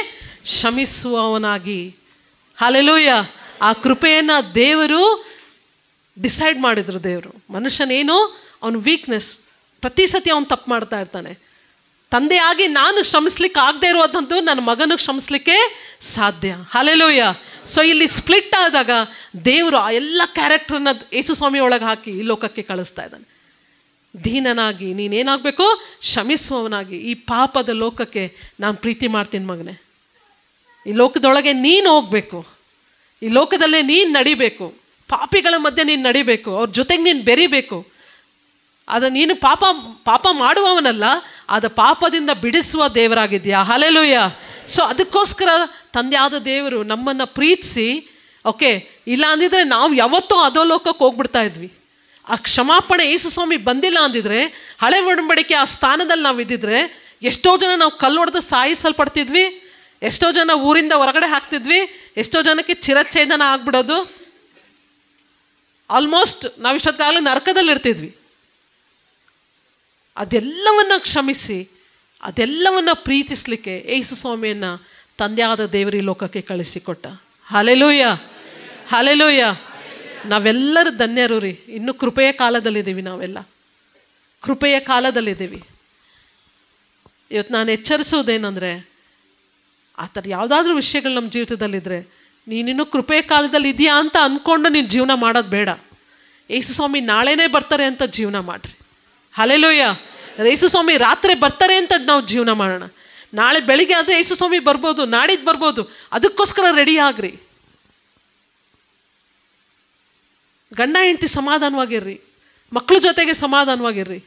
ಕ್ಷಮಿಸುವವನಾಗಿ. ಹಲ್ಲೆಲೂಯ. ಆ ಕೃಪೆಯನ್ನು ದೇವರು ಡಿಸೈಡ್ ಮಾಡಿದ್ರು. ದೇವರು ಮನುಷ್ಯನೇನು ಅವನ ವೀಕ್ನೆಸ್. ಪ್ರತಿ ಸತಿ ಅವನು ತಪ್ಪು ಮಾಡ್ತಾ ಇರ್ತಾನೆ. ತಂದೆಯಾಗಿ ನಾನು ಶ್ರಮಿಸ್ಲಿಕ್ಕೆ ಆಗದೆ ಇರೋದಂತೂ ನನ್ನ ಮಗನಿಗೆ ಶ್ರಮಿಸ್ಲಿಕ್ಕೆ ಸಾಧ್ಯ. ಹಲ್ಲೆಲೂಯ. ಸೊ ಇಲ್ಲಿ ಸ್ಪ್ಲಿಟ್ ಆದಾಗ ದೇವರು ಆ ಎಲ್ಲ ಕ್ಯಾರೆಕ್ಟರ್ನ ಯೇಸು ಸ್ವಾಮಿ ಒಳಗೆ ಹಾಕಿ ಈ ಲೋಕಕ್ಕೆ ಕಳಿಸ್ತಾ ಇದ್ದಾನೆ. ದೀನನಾಗಿ ನೀನೇನಾಗಬೇಕು, ಶ್ರಮಿಸುವವನಾಗಿ ಈ ಪಾಪದ ಲೋಕಕ್ಕೆ ನಾನು ಪ್ರೀತಿ ಮಾಡ್ತೀನಿ ಮಗನೇ. ಈ ಲೋಕದೊಳಗೆ ನೀನು ಹೋಗಬೇಕು, ಈ ಲೋಕದಲ್ಲೇ ನೀನು ನಡಿಬೇಕು, ಪಾಪಿಗಳ ಮಧ್ಯೆ ನೀನು ನಡಿಬೇಕು, ಅವ್ರ ಜೊತೆಗೆ ನೀನು ಬೆರಿಬೇಕು. ಆದರೆ ನೀನು ಪಾಪ ಮಾಡುವವನಲ್ಲ, ಆದ ಪಾಪದಿಂದ ಬಿಡಿಸುವ ದೇವರಾಗಿದೆಯಾ. ಹಲ್ಲೆಲೂಯ. ಸೊ ಅದಕ್ಕೋಸ್ಕರ ತಂದೆಯಾದ ದೇವರು ನಮ್ಮನ್ನು ಪ್ರೀತಿಸಿ, ಓಕೆ, ಇಲ್ಲ ಅಂದಿದ್ರೆ ನಾವು ಯಾವತ್ತೂ ಅಧೋಲೋಕಕ್ಕೆ ಹೋಗ್ಬಿಡ್ತಾ ಇದ್ವಿ. ಆ ಕ್ಷಮಾಪಣೆ ಯೇಸು ಸ್ವಾಮಿ ಬಂದಿಲ್ಲ ಅಂದಿದ್ರೆ, ಹಳೆ ಒಡಂಬಡಿಕೆ ಆ ಸ್ಥಾನದಲ್ಲಿ ನಾವು ಇದ್ದಿದ್ರೆ ಎಷ್ಟೋ ಜನ ನಾವು ಕಲ್ಲು ಹೊಡೆದು ಸಾಯಿಸಲ್ಪಡ್ತಿದ್ವಿ, ಎಷ್ಟೋ ಜನ ಊರಿಂದ ಹೊರಗಡೆ ಹಾಕ್ತಿದ್ವಿ, ಎಷ್ಟೋ ಜನಕ್ಕೆ ಚಿರಚ್ಛೇದನ ಆಗ್ಬಿಡೋದು. ಆಲ್ಮೋಸ್ಟ್ ನಾವು ಇಷ್ಟೊತ್ತಾಗಲೂ ನರಕದಲ್ಲಿ ಇರ್ತಿದ್ವಿ. ಅದೆಲ್ಲವನ್ನ ಕ್ಷಮಿಸಿ, ಅದೆಲ್ಲವನ್ನ ಪ್ರೀತಿಸಲಿಕ್ಕೆ ಯೇಸು ಸ್ವಾಮಿಯನ್ನು ತಂದೆಯಾದ ದೇವರಿ ಲೋಕಕ್ಕೆ ಕಳಿಸಿಕೊಟ್ಟ. Hallelujah, hallelujah. ನಾವೆಲ್ಲರೂ ಧನ್ಯರು ರೀ. ಇನ್ನು ಕೃಪೆಯ ಕಾಲದಲ್ಲಿದ್ದೀವಿ, ನಾವೆಲ್ಲ ಕೃಪೆಯ ಕಾಲದಲ್ಲಿದ್ದೀವಿ. ಇವತ್ತು ನಾನು ಎಚ್ಚರಿಸೋದೇನೆಂದರೆ, ಆ ಥರ ಯಾವುದಾದ್ರೂ ವಿಷಯಗಳು ನಮ್ಮ ಜೀವಿತದಲ್ಲಿದ್ದರೆ, ನೀನಿನ್ನೂ ಕೃಪೆಯ ಕಾಲದಲ್ಲಿ ಇದೆಯಾ ಅಂತ ಅಂದ್ಕೊಂಡು ನೀನು ಜೀವನ ಮಾಡೋದು ಬೇಡ. ಯೇಸು ಸ್ವಾಮಿ ನಾಳೆನೇ ಬರ್ತಾರೆ ಅಂತ ಜೀವನ ಮಾಡಿರಿ. ಹಲ್ಲೆಲೂಯ. ಯೇಸು ಸ್ವಾಮಿ ರಾತ್ರಿ ಬರ್ತಾರೆ ಅಂತ ನಾವು ಜೀವನ ಮಾಡೋಣ. ನಾಳೆ ಬೆಳಿಗ್ಗೆ ಆದರೆ ಯೇಸು ಸ್ವಾಮಿ ಬರ್ಬೋದು, ನಾಡಿದ್ದು ಬರ್ಬೋದು, ಅದಕ್ಕೋಸ್ಕರ ರೆಡಿ ಆಗ್ರಿ. ಗಂಡ ಹೆಂಡತಿ ಸಮಾಧಾನವಾಗಿರ್ರಿ, ಮಕ್ಕಳ ಜೊತೆಗೆ ಸಮಾಧಾನವಾಗಿರ್ರಿ.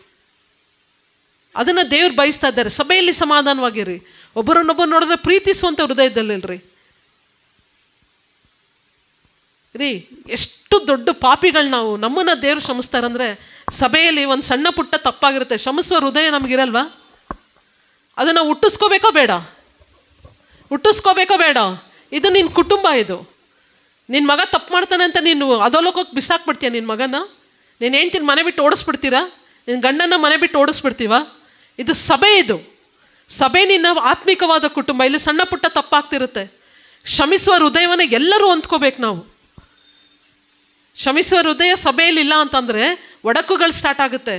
ಅದನ್ನು ದೇವ್ರು ಬಯಸ್ತಾ ಇದ್ದಾರೆ. ಸಭೆಯಲ್ಲಿ ಸಮಾಧಾನವಾಗಿರ್ರಿ, ಒಬ್ಬರನ್ನೊಬ್ಬರು ನೋಡಿದ್ರೆ ಪ್ರೀತಿಸುವಂಥ ಹೃದಯದಲ್ಲಿಲ್ರಿ ರೀ. ಎಷ್ಟು ದೊಡ್ಡ ಪಾಪಿಗಳು ನಾವು. ನಮ್ಮನ್ನು ದೇವ್ರು ಕ್ಷಮಿಸ್ತಾರಂದರೆ ಸಭೆಯಲ್ಲಿ ಒಂದು ಸಣ್ಣ ಪುಟ್ಟ ತಪ್ಪಾಗಿರುತ್ತೆ, ಕ್ಷಮಿಸುವ ಹೃದಯ ನಮಗಿರಲ್ವಾ? ಅದನ್ನು ಹುಟ್ಟಿಸ್ಕೋಬೇಕೋ ಬೇಡ? ಹುಟ್ಟಿಸ್ಕೋಬೇಕೋ ಬೇಡ? ಇದು ನಿನ್ನ ಕುಟುಂಬ. ಇದು ನಿನ್ನ ಮಗ ತಪ್ಪು ಮಾಡ್ತಾನೆ ಅಂತ ನೀನು ಅಧೋಲೋಕಕ್ಕೆ ಬಿಸಾಕ್ಬಿಡ್ತೀಯ ನಿನ್ನ ಮಗನ? ನೀನು ಹೆಂಡ್ತಿನ ಮನೆ ಬಿಟ್ಟು ಓಡಿಸ್ಬಿಡ್ತೀರಾ? ನಿನ್ನ ಗಂಡನ ಮನೆ ಬಿಟ್ಟು ಓಡಿಸ್ಬಿಡ್ತೀವ? ಇದು ಸಭೆ. ಇದು ಸಭೆ ನಿನ್ನ ಆತ್ಮಿಕವಾದ ಕುಟುಂಬ. ಇಲ್ಲಿ ಸಣ್ಣ ಪುಟ್ಟ ತಪ್ಪಾಗ್ತಿರುತ್ತೆ. ಕ್ಷಮಿಸುವ ಹೃದಯವನ್ನು ಎಲ್ಲರೂ ಹೊಂದ್ಕೋಬೇಕು ನಾವು. ಕ್ಷಮಿಸುವ ಹೃದಯ ಸಭೆಯಲ್ಲಿ ಇಲ್ಲ ಅಂತಂದರೆ ಒಡಕುಗಳು ಸ್ಟಾರ್ಟ್ ಆಗುತ್ತೆ.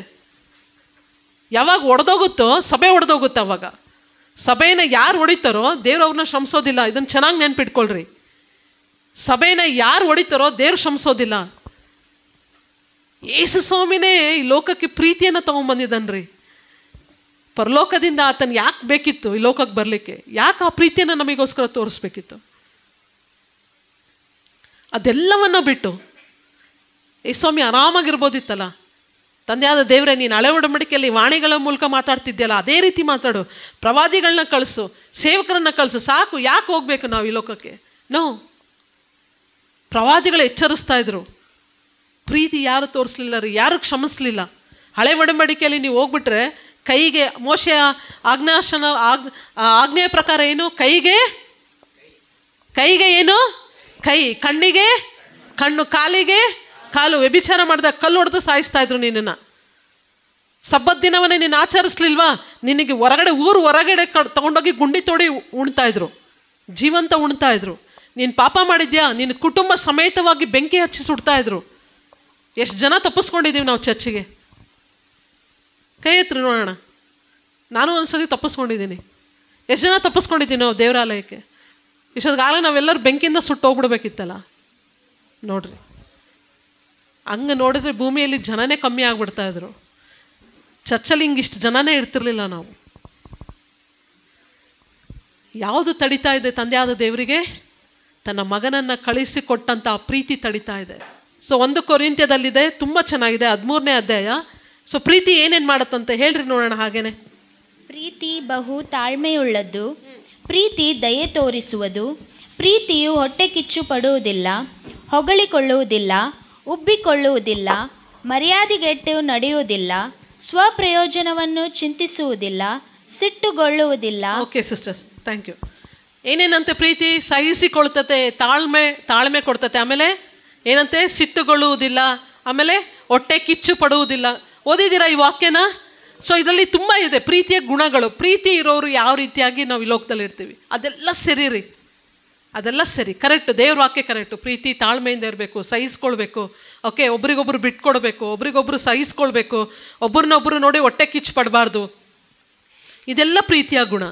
ಯಾವಾಗ ಒಡೆದೋಗುತ್ತೋ ಸಭೆ ಒಡೆದೋಗುತ್ತೆ. ಅವಾಗ ಸಭೆನ ಯಾರು ಹೊಡಿತಾರೋ ದೇವ್ರು ಅವ್ರನ್ನ ಕ್ಷಮಿಸೋದಿಲ್ಲ. ಇದನ್ನು ಚೆನ್ನಾಗಿ ನೆನ್ಪಿಟ್ಕೊಳ್ರಿ. ಸಭೆನ ಯಾರು ಹೊಡಿತಾರೋ ದೇವ್ರು ಕ್ಷಮಿಸೋದಿಲ್ಲ. ಯೇಸು ಸ್ವಾಮಿನೇ ಈ ಲೋಕಕ್ಕೆ ಪ್ರೀತಿಯನ್ನು ತೊಗೊಂಬಂದಿದ್ದಾನ್ರಿ. ಪರಲೋಕದಿಂದ ಆತನ ಯಾಕೆ ಬೇಕಿತ್ತು ಈ ಲೋಕಕ್ಕೆ ಬರಲಿಕ್ಕೆ? ಯಾಕೆ ಆ ಪ್ರೀತಿಯನ್ನು ನಮಗೋಸ್ಕರ ತೋರಿಸ್ಬೇಕಿತ್ತು? ಅದೆಲ್ಲವನ್ನ ಬಿಟ್ಟು ಯೇಸು ಸ್ವಾಮಿ ಆರಾಮಾಗಿರ್ಬೋದಿತ್ತಲ್ಲ. ತಂದೆಯಾದ ದೇವರೇ, ನೀನು ಹಳೆ ಒಡಂಬಡಿಕೆಯಲ್ಲಿ ವಾಣಿಗಳ ಮೂಲಕ ಮಾತಾಡ್ತಿದ್ಯಲ್ಲ, ಅದೇ ರೀತಿ ಮಾತಾಡು. ಪ್ರವಾದಿಗಳನ್ನ ಕಳಿಸು, ಸೇವಕರನ್ನ ಕಳಿಸು, ಸಾಕು. ಯಾಕೆ ಹೋಗ್ಬೇಕು ನಾವು ಈ ಲೋಕಕ್ಕೆ? ನೋ. ಪ್ರವಾದಿಗಳು ಎಚ್ಚರಿಸ್ತಾ ಇದ್ರು. ಪ್ರೀತಿ ಯಾರು ತೋರಿಸ್ಲಿಲ್ಲ ರೀ, ಯಾರು ಕ್ಷಮಿಸ್ಲಿಲ್ಲ. ಹಳೆ ಒಡಂಬಡಿಕೆಯಲ್ಲಿ ನೀವು ಹೋಗ್ಬಿಟ್ರೆ ಕೈಗೆ ಮೋಶೆಯ ಆಜ್ಞೆಯ ಪ್ರಕಾರ ಏನು? ಕೈಗೆ ಏನು? ಕೈ, ಕಣ್ಣಿಗೆ ಕಣ್ಣು, ಕಾಲಿಗೆ ಕಾಲು. ವ್ಯಭಿಚಾರ ಮಾಡಿದಾಗ ಕಲ್ಲು ಹೊಡೆದು ಸಾಯಿಸ್ತಾ ಇದ್ರು ನಿನ್ನನ್ನು. ಸಬ್ಬತ್ ದಿನವನ್ನೇ ನೀನು ಆಚರಿಸ್ಲಿಲ್ವಾ? ನಿನಗೆ ಊರು ಹೊರಗಡೆ ತಗೊಂಡೋಗಿ ಗುಂಡಿ ತೋಡಿ ಉಣ್ತಾ ಇದ್ರು, ಜೀವಂತ ಉಣ್ತಾ ಇದ್ರು. ನೀನು ಪಾಪ ಮಾಡಿದ್ಯಾ, ನಿನ್ನ ಕುಟುಂಬ ಸಮೇತವಾಗಿ ಬೆಂಕಿ ಹಚ್ಚಿ ಸುಡ್ತಾ ಇದ್ರು. ಎಷ್ಟು ಜನ ತಪ್ಪಿಸ್ಕೊಂಡಿದ್ದೀವಿ ನಾವು ಚರ್ಚಿಗೆ? ಕೈ ಎತ್ರಿ ನೋಡೋಣ. ನಾನು ಒಂದ್ಸತಿ ತಪ್ಪಿಸ್ಕೊಂಡಿದ್ದೀನಿ. ಎಷ್ಟು ಜನ ತಪ್ಪಿಸ್ಕೊಂಡಿದ್ದೀವಿ ನಾವು ದೇವರಾಲಯಕ್ಕೆ? ಇಷ್ಟೊತ್ತಿಗಾಗಲೇ ನಾವೆಲ್ಲರೂ ಬೆಂಕಿಯಿಂದ ಸುಟ್ಟು ಹೋಗ್ಬಿಡ್ಬೇಕಿತ್ತಲ್ಲ. ನೋಡ್ರಿ, ಹಂಗೆ ನೋಡಿದ್ರೆ ಭೂಮಿಯಲ್ಲಿ ಜನನೇ ಕಮ್ಮಿ ಆಗಿಬಿಡ್ತಾ ಇದ್ರು. ಚರ್ಚಲ್ಲಿ ಹಿಂಗಿಷ್ಟು ಜನನೇ ಇರ್ತಿರ್ಲಿಲ್ಲ ನಾವು. ಯಾವುದು ತಡಿತಾ ಇದೆ ತಂದೆಯಾದ ದೇವರಿಗೆ? ತನ್ನ ಮಗನನ್ನು ಕಳಿಸಿಕೊಟ್ಟಂಥ ಆ ಪ್ರೀತಿ ತಡಿತಾ ಇದೆ. ಸೊ 1 ಕೊರಿಂಥ್ಯದಲ್ಲಿದೆ, ತುಂಬ ಚೆನ್ನಾಗಿದೆ, 13ನೇ ಅಧ್ಯಾಯ. ಸೊ ಪ್ರೀತಿ ಏನೇನು ಮಾಡುತ್ತಂತೆ ಹೇಳ್ರಿ ನೋಡೋಣ. ಹಾಗೇನೆ ಪ್ರೀತಿ ಬಹು ತಾಳ್ಮೆಯುಳ್ಳದ್ದು, ಪ್ರೀತಿ ದಯೆ ತೋರಿಸುವುದು, ಪ್ರೀತಿಯು ಹೊಟ್ಟೆ ಕಿಚ್ಚು ಪಡುವುದಿಲ್ಲ, ಹೊಗಳಿಕೊಳ್ಳುವುದಿಲ್ಲ, ಉಬ್ಬಿಕೊಳ್ಳುವುದಿಲ್ಲ, ಮರ್ಯಾದೆಗೆಟ್ಟು ನಡೆಯುವುದಿಲ್ಲ, ಸ್ವಪ್ರಯೋಜನವನ್ನು ಚಿಂತಿಸುವುದಿಲ್ಲ, ಸಿಟ್ಟುಗೊಳ್ಳುವುದಿಲ್ಲ. Okay sisters, thank you. ಏನೇನಂತೆ ಪ್ರೀತಿ? ಸಹಿಸಿಕೊಳ್ತತೆ, ತಾಳ್ಮೆ ಕೊಡ್ತತೆ. ಆಮೇಲೆ ಏನಂತೆ? ಸಿಟ್ಟುಗೊಳ್ಳುವುದಿಲ್ಲ. ಆಮೇಲೆ ಹೊಟ್ಟೆ ಕಿಚ್ಚು ಪಡುವುದಿಲ್ಲ. ಓದಿದ್ದೀರಾ ಈ ವಾಕ್ಯನ? ಸೊ ಇದರಲ್ಲಿ ತುಂಬ ಇದೆ ಪ್ರೀತಿಯ ಗುಣಗಳು. ಪ್ರೀತಿ ಇರೋರು ಯಾವ ರೀತಿಯಾಗಿ ನಾವು ಈ ಲೋಕದಲ್ಲಿ ಇರ್ತೀವಿ ಅದೆಲ್ಲ ಸರಿ ರೀ. ಅದೆಲ್ಲ ಸರಿ, ಕರೆಕ್ಟ್, ದೇವ್ರ ವಾಕ್ಯ ಕರೆಕ್ಟು. ಪ್ರೀತಿ ತಾಳ್ಮೆಯಿಂದ ಇರಬೇಕು, ಸಹಿಸ್ಕೊಳ್ಬೇಕು, ಓಕೆ, ಒಬ್ರಿಗೊಬ್ರು ಬಿಟ್ಕೊಡ್ಬೇಕು, ಒಬ್ರಿಗೊಬ್ರು ಸಹಿಸ್ಕೊಳ್ಬೇಕು, ಒಬ್ರನ್ನೊಬ್ರು ನೋಡಿ ಹೊಟ್ಟೆ ಕಿಚ್ಚು ಪಡಬಾರ್ದು. ಇದೆಲ್ಲ ಪ್ರೀತಿಯ ಗುಣ.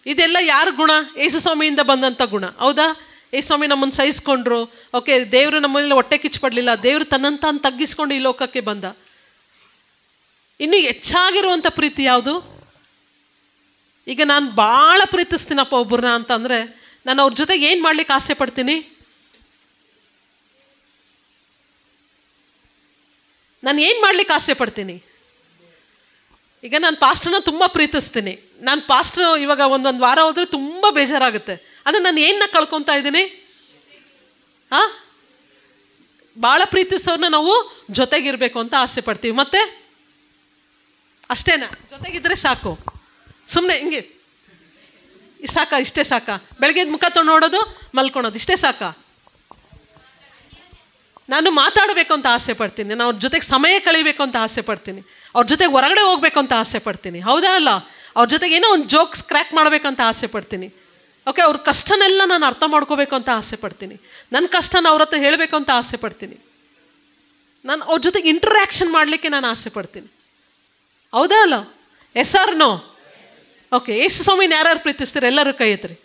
ಇದೆಲ್ಲ ಯಾರ ಗುಣ? ಯೇಸು ಸ್ವಾಮಿಯಿಂದ ಬಂದಂಥ ಗುಣ. ಹೌದಾ? ಯೇಸು ಸ್ವಾಮಿ ನಮ್ಮನ್ನು ಸಹಿಸ್ಕೊಂಡ್ರು. ಓಕೆ, ದೇವರು ನಮ್ಮಲ್ಲಿ ಹೊಟ್ಟೆ ಕಿಚ್ಚು ಪಡಲಿಲ್ಲ. ದೇವರು ತನ್ನನ್ನು ತಾನು ತಗ್ಗಿಸ್ಕೊಂಡು ಈ ಲೋಕಕ್ಕೆ ಬಂದ. ಇನ್ನು ಹೆಚ್ಚಾಗಿರುವಂಥ ಪ್ರೀತಿ ಯಾವುದು? ಈಗ ನಾನು ಭಾಳ ಪ್ರೀತಿಸ್ತೀನಪ್ಪ ಒಬ್ಬರನ್ನ ಅಂತಂದರೆ ನಾನು ಅವ್ರ ಜೊತೆಗೆ ಏನು ಮಾಡ್ಲಿಕ್ಕೆ ಆಸೆ ಪಡ್ತೀನಿ? ನಾನು ಏನು ಮಾಡ್ಲಿಕ್ಕೆ ಆಸೆ ಪಡ್ತೀನಿ? ಈಗ ನಾನು ಪಾಸ್ಟ್ರನ್ನ ತುಂಬ ಪ್ರೀತಿಸ್ತೀನಿ. ನಾನು ಪಾಸ್ಟ್ರು ಇವಾಗ ಒಂದೊಂದು ವಾರ ಹೋದರೆ ತುಂಬ ಬೇಜಾರಾಗುತ್ತೆ. ಅಂದರೆ ನಾನು ಏನನ್ನ ಕಳ್ಕೊತಾ ಇದ್ದೀನಿ? ಭಾಳ ಪ್ರೀತಿಸೋರನ್ನ ನಾವು ಜೊತೆಗಿರಬೇಕು ಅಂತ ಆಸೆ ಪಡ್ತೀವಿ. ಮತ್ತೆ ಅಷ್ಟೇನಾ? ಜೊತೆಗಿದ್ರೆ ಸಾಕು, ಸುಮ್ಮನೆ ಹಿಂಗೆ ಸಾಕ? ಇಷ್ಟೇ ಸಾಕ? ಬೆಳಗ್ಗೆ ಮುಖ ತೊಗೊಂಡು ನೋಡೋದು, ಮಲ್ಕೊಳೋದು, ಇಷ್ಟೇ ಸಾಕ? ನಾನು ಮಾತಾಡಬೇಕು ಅಂತ ಆಸೆ ಪಡ್ತೀನಿ. ನಾನು ಅವ್ರ ಜೊತೆಗೆ ಸಮಯ ಕಳಿಬೇಕು ಅಂತ ಆಸೆ ಪಡ್ತೀನಿ. ಅವ್ರ ಜೊತೆಗೆ ಹೊರಗಡೆ ಹೋಗ್ಬೇಕು ಅಂತ ಆಸೆ ಪಡ್ತೀನಿ. ಹೌದಾ ಅಲ್ಲ? ಅವ್ರ ಜೊತೆಗೆ ಏನೋ ಒಂದು ಜೋಕ್ಸ್ ಕ್ರ್ಯಾಕ್ ಮಾಡಬೇಕಂತ ಆಸೆ ಪಡ್ತೀನಿ. ಓಕೆ, ಅವ್ರ ಕಷ್ಟನೆಲ್ಲ ನಾನು ಅರ್ಥ ಮಾಡ್ಕೋಬೇಕು ಅಂತ ಆಸೆ ಪಡ್ತೀನಿ. ನನ್ನ ಕಷ್ಟನ ಅವ್ರ ಹತ್ರ ಹೇಳಬೇಕು ಅಂತ ಆಸೆ ಪಡ್ತೀನಿ. ನಾನು ಅವ್ರ ಜೊತೆಗೆ ಇಂಟ್ರ್ಯಾಕ್ಷನ್ ಮಾಡಲಿಕ್ಕೆ ನಾನು ಆಸೆ ಪಡ್ತೀನಿ. ಹೌದಾ ಅಲ್ಲ? Yes or no? Okay, Yesu ಸ್ವಾಮಿನ ಯಾರ್ಯಾರು ಪ್ರೀತಿಸ್ತೀರಿ? ಎಲ್ಲರೂ ಕೈ ಎತ್ತಿರಿ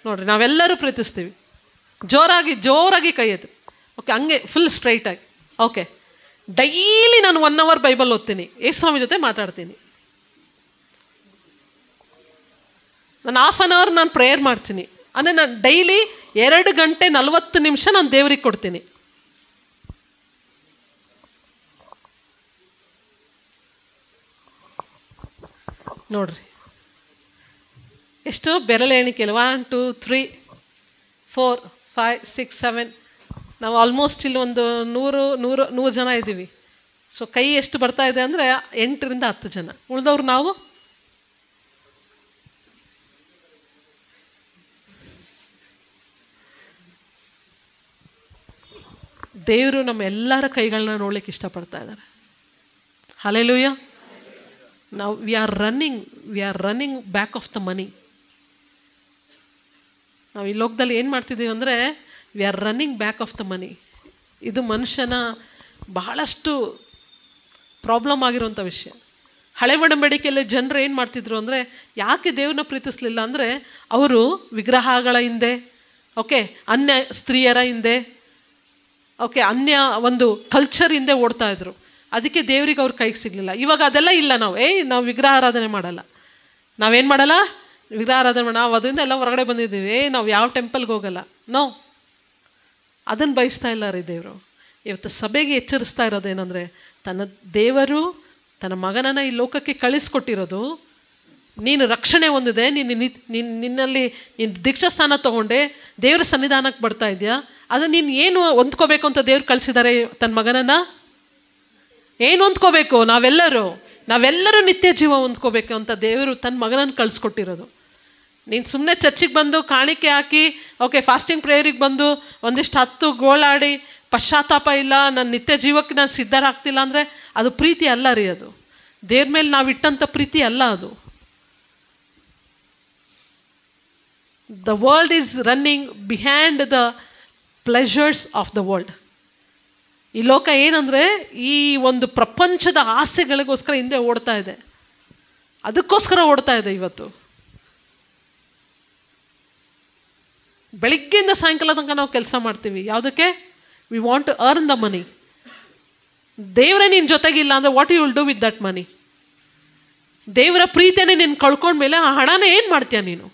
ನೋಡಿರಿ. ನಾವೆಲ್ಲರೂ ಪ್ರೀತಿಸ್ತೀವಿ. ಜೋರಾಗಿ ಕೈ ಎತ್ತಿರಿ. ಓಕೆ, ಹಂಗೆ ಫುಲ್ ಸ್ಟ್ರೈಟಾಗಿ. ಓಕೆ, ಡೈಲಿ ನಾನು 1 hour ಬೈಬಲ್ ಓದ್ತೀನಿ, ಯೇಸು ಸ್ವಾಮಿ ಜೊತೆ ಮಾತಾಡ್ತೀನಿ. ನಾನು 1/2 hour ನಾನು ಪ್ರೇಯರ್ ಮಾಡ್ತೀನಿ. ಅಂದರೆ ನಾನು ಡೈಲಿ 2 ಗಂಟೆ 40 ನಿಮಿಷ ನಾನು ದೇವ್ರಿಗೆ ಕೊಡ್ತೀನಿ. ನೋಡ್ರಿ ಎಷ್ಟು ಬೆರಳು ಎಣಿಕೆಲ್ಲ. 1 2 3 4 5 6 7 ನಾವು ಆಲ್ಮೋಸ್ಟ್ ಇಲ್ಲಿ ಒಂದು 100 ಜನ ಇದ್ದೀವಿ. ಸೊ ಕೈ ಎಷ್ಟು ಬರ್ತಾ ಇದೆ ಅಂದರೆ 8 ರಿಂದ 10 ಜನ. ಉಳಿದವ್ರು ನಾವು ದೇವರು ನಮ್ಮ ಎಲ್ಲರ ಕೈಗಳನ್ನ ನೋಡ್ಲಿಕ್ಕೆ ಇಷ್ಟಪಡ್ತಾ ಇದ್ದಾರೆ. ಹಲ್ಲೆಲೂಯಾ. ನಾವು we are running back of the money. ನಾವು ಈ ಲೋಕದಲ್ಲಿ ಏನು ಮಾಡ್ತಿದ್ದೀವಿ ಅಂದರೆ we are running back of the money. ಇದು ಮನುಷ್ಯನ ಬಹಳಷ್ಟು ಪ್ರಾಬ್ಲಮ್ ಆಗಿರುವಂಥ ವಿಷಯ. ಹಳೆ ಒಡಂಬಡಿಕೆಯಲ್ಲಿ ಜನರು ಏನು ಮಾಡ್ತಿದ್ರು ಅಂದರೆ, ಯಾಕೆ ದೇವ್ರನ್ನ ಪ್ರೀತಿಸಲಿಲ್ಲ ಅಂದರೆ ಅವರು ವಿಗ್ರಹಗಳ ಹಿಂದೆ, ಓಕೆ, ಅನ್ಯ ಸ್ತ್ರೀಯರ ಹಿಂದೆ, ಓಕೆ, ಅನ್ಯ ಒಂದು ಕಲ್ಚರ್ ಹಿಂದೆ ಓಡ್ತಾ ಇದ್ರು. ಅದಕ್ಕೆ ದೇವ್ರಿಗೆ ಅವ್ರ ಕೈಗೆ ಸಿಗಲಿಲ್ಲ. ಇವಾಗ ಅದೆಲ್ಲ ಇಲ್ಲ. ನಾವು ವಿಗ್ರಹ ಆರಾಧನೆ ಮಾಡಲ್ಲ. ನಾವೇನು ಮಾಡಲ್ಲ? ವಿಗ್ರಹ ಆರಾಧನೆ ನಾವು ಅದರಿಂದ ಎಲ್ಲ ಹೊರಗಡೆ ಬಂದಿದ್ದೀವಿ. ನಾವು ಯಾವ ಟೆಂಪಲ್ಗೆ ಹೋಗಲ್ಲ. ಅದನ್ನು ಬಯಸ್ತಾ ಇಲ್ಲ ರೀ ದೇವರು. ಇವತ್ತು ಸಭೆಗೆ ಎಚ್ಚರಿಸ್ತಾ ಇರೋದೇನೆಂದರೆ, ತನ್ನ ದೇವರು ತನ್ನ ಮಗನನ್ನು ಈ ಲೋಕಕ್ಕೆ ಕಳಿಸ್ಕೊಟ್ಟಿರೋದು, ನೀನು ರಕ್ಷಣೆ ಹೊಂದಿದೆ, ನಿನ್ನಲ್ಲಿ ನೀನು ದೀಕ್ಷಾಸ್ಥಾನ ತೊಗೊಂಡೆ, ದೇವ್ರ ಸನ್ನಿಧಾನಕ್ಕೆ ಬರ್ತಾ ಇದೆಯಾ, ಅದು ನೀನು ಏನು ಹೊಂದ್ಕೋಬೇಕು ಅಂತ ದೇವ್ರು ಕಳಿಸಿದ್ದಾರೆ ತನ್ನ ಮಗನನ್ನು. ಏನು ಹೊಂದ್ಕೋಬೇಕು? ನಾವೆಲ್ಲರೂ ನಿತ್ಯ ಜೀವ ಹೊಂದ್ಕೋಬೇಕು ಅಂತ ದೇವರು ತನ್ನ ಮಗನನ್ನು ಕಳಿಸ್ಕೊಟ್ಟಿರೋದು. ನೀನು ಸುಮ್ಮನೆ ಚರ್ಚಿಗೆ ಬಂದು ಕಾಣಿಕೆ ಹಾಕಿ, ಓಕೆ, ಫಾಸ್ಟಿಂಗ್ ಪ್ರೇಯರಿಗೆ ಬಂದು ಒಂದಿಷ್ಟು 10 ಗೋಳಾಡಿ ಪಶ್ಚಾತ್ತಾಪ ಇಲ್ಲ, ನನ್ನ ನಿತ್ಯ ಜೀವಕ್ಕೆ ನಾನು ಸಿದ್ಧರಾಗ್ತಿಲ್ಲ ಅಂದರೆ ಅದು ಪ್ರೀತಿ ಅಲ್ಲ ರೀ. ಅದು ದೇವ್ರ ಮೇಲೆ ನಾವು ಇಟ್ಟಂಥ ಪ್ರೀತಿ ಅಲ್ಲ ಅದು. The world is running behind the pleasures of the world. ಈ ಲೋಕ ಏನಂದರೆ ಈ ಒಂದು ಪ್ರಪಂಚದ ಆಸೆಗಳಿಗೋಸ್ಕರ ಹಿಂದೆ ಓಡ್ತಾ ಇದೆ. ಅದಕ್ಕೋಸ್ಕರ ಓಡ್ತಾ ಇದೆ ಇವತ್ತು. ಬೆಳಿಗ್ಗೆಯಿಂದ ಸಾಯಂಕಾಲ ತನಕ ನಾವು ಕೆಲಸ ಮಾಡ್ತೀವಿ. ಯಾವುದಕ್ಕೆ? We want to earn the money. ದೇವರೇ ನಿನ್ನ ಜೊತೆಗಿಲ್ಲ ಅಂದರೆ what you will do with that money? ದೇವರ ಪ್ರೀತಿಯೇ ನೀನು ಕಳ್ಕೊಂಡ್ಮೇಲೆ ಆ ಹಣನ ಏನು ಮಾಡ್ತೀಯ ನೀನು?